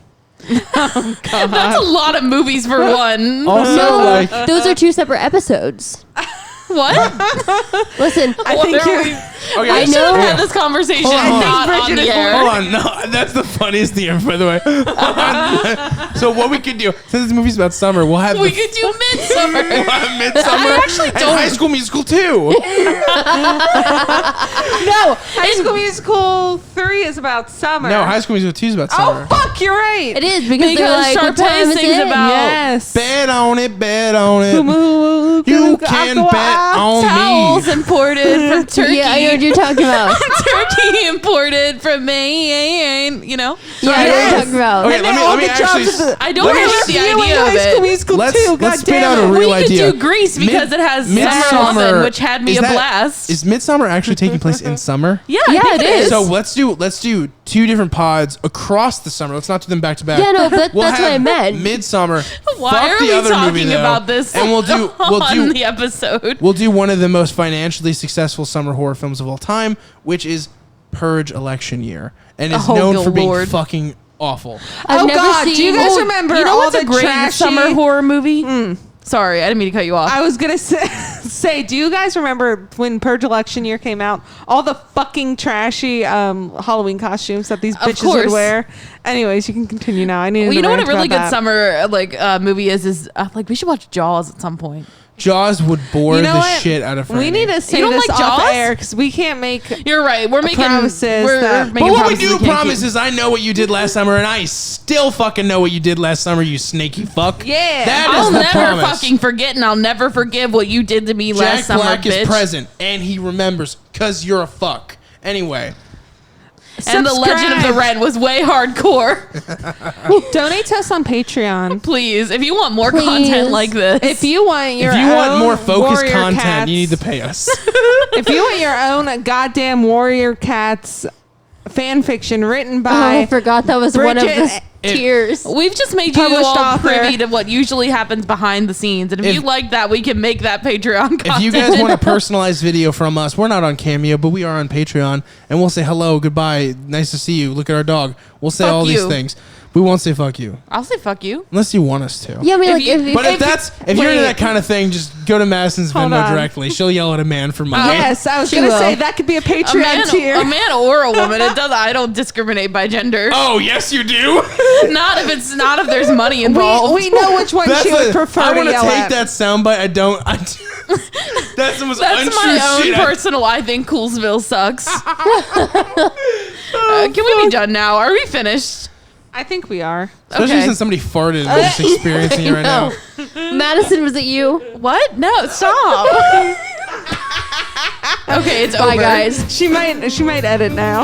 That's a lot of movies for one. Also, No, like, those are two separate episodes. What? Listen, I think What are you're. we- okay, I I should have know- had this conversation Hold on, hold not on. on the air. Hold on, no, that's the funniest thing ever, by the way. So what we could do, since this movie's about summer, we'll have We could do Midsummer. Midsummer I actually and don't- High School Musical too. No, High School Musical 3 is about summer. No, High School Musical 2 is about Oh, summer. fuck, you're right. it is because they're Because like, what Sharpay time is sings it? about Yes. Bet on it, bet on it. You can bet on Towels me. imported from Turkey. Yeah, I know what you're talking about. Turkey imported from Maine. You know? Yeah, I know what you're talking about. Okay, let me actually. I don't Let me have s- the You idea and of High School it. Musical Let's 2, let's spit goddamn out a it. real We could idea. do Grease because it has Midsummer- Summer Oven, which had me is a that- blast. Is Midsummer actually taking place in summer? Yeah, Yeah, I think it it is. is. So let's do two different pods across the summer. Let's not do them back to back. Yeah, no, but We'll that's what I have meant. Midsummer. Why Fuck are the we other talking movie, though. about this And we'll on do the episode? we'll do one of the most financially successful summer horror films of all time, which is Purge Election Year, and is Oh, known good for being Lord. fucking awful. I've Oh, never God, seen. do you guys remember You know all what's the a great trashy summer horror movie? Sorry, I didn't mean to cut you off. I was gonna say, do you guys remember when Purge Election Year came out? All the fucking trashy Halloween costumes that these bitches would wear. Anyways, you can continue now. I need. Well, to you know what a rant really about good that. summer movie is like we should watch Jaws at some point. Jaws would bore You know the what? shit out of Franny. We need to say You don't this like off Jaws? air because we can't make. You're right. We're making promises We're that- making But what we promises do can't keep. promise is I know what you did last summer, and I still fucking know what you did last summer, you snaky fuck. Yeah. That is I'll the never promise. fucking forget, and I'll never forgive what you did to me Jack last summer, Black bitch. is present, and he remembers, because you're a fuck. Anyway. And the Legend of the Red was way hardcore. Donate to us on Patreon. Please, if you want more Please. content like this, If you want your If you want own more focused Warrior content, Cats, you need to pay us. if you want your own goddamn Warrior Cats fan fiction written Oh, by I forgot that was one of Bridget- the tiers. we've just made you Published all author. privy to what usually happens behind the scenes. And if you like that, we can make that Patreon content. If you guys want a personalized video from us, we're not on Cameo, but we are on Patreon, and we'll say hello, goodbye, nice to see you, look at our dog. We'll say Fuck all these you. things. We won't say fuck you, I'll say fuck you. unless you want us to. Yeah, I mean, If like, you- But if you're into Wait. that kind of thing, just go to Madison's Hold Venmo on. directly. She'll yell at a man for money. Yes, I was She gonna will. say that could be a A Patreon tier. man or a woman. It does. I don't discriminate by gender. Oh, yes, you do. Not if there's money involved. we know which one she would prefer I to want to yell take at. that soundbite. That's the most That's untrue my own shit. personal. I think Coolsville sucks. Can we be done now? Are we finished? I think we are. Especially Okay. since somebody farted and I'm just experiencing it right now. Madison, was it you? What? No, stop. Okay, it's Bye, over. guys. She might edit now.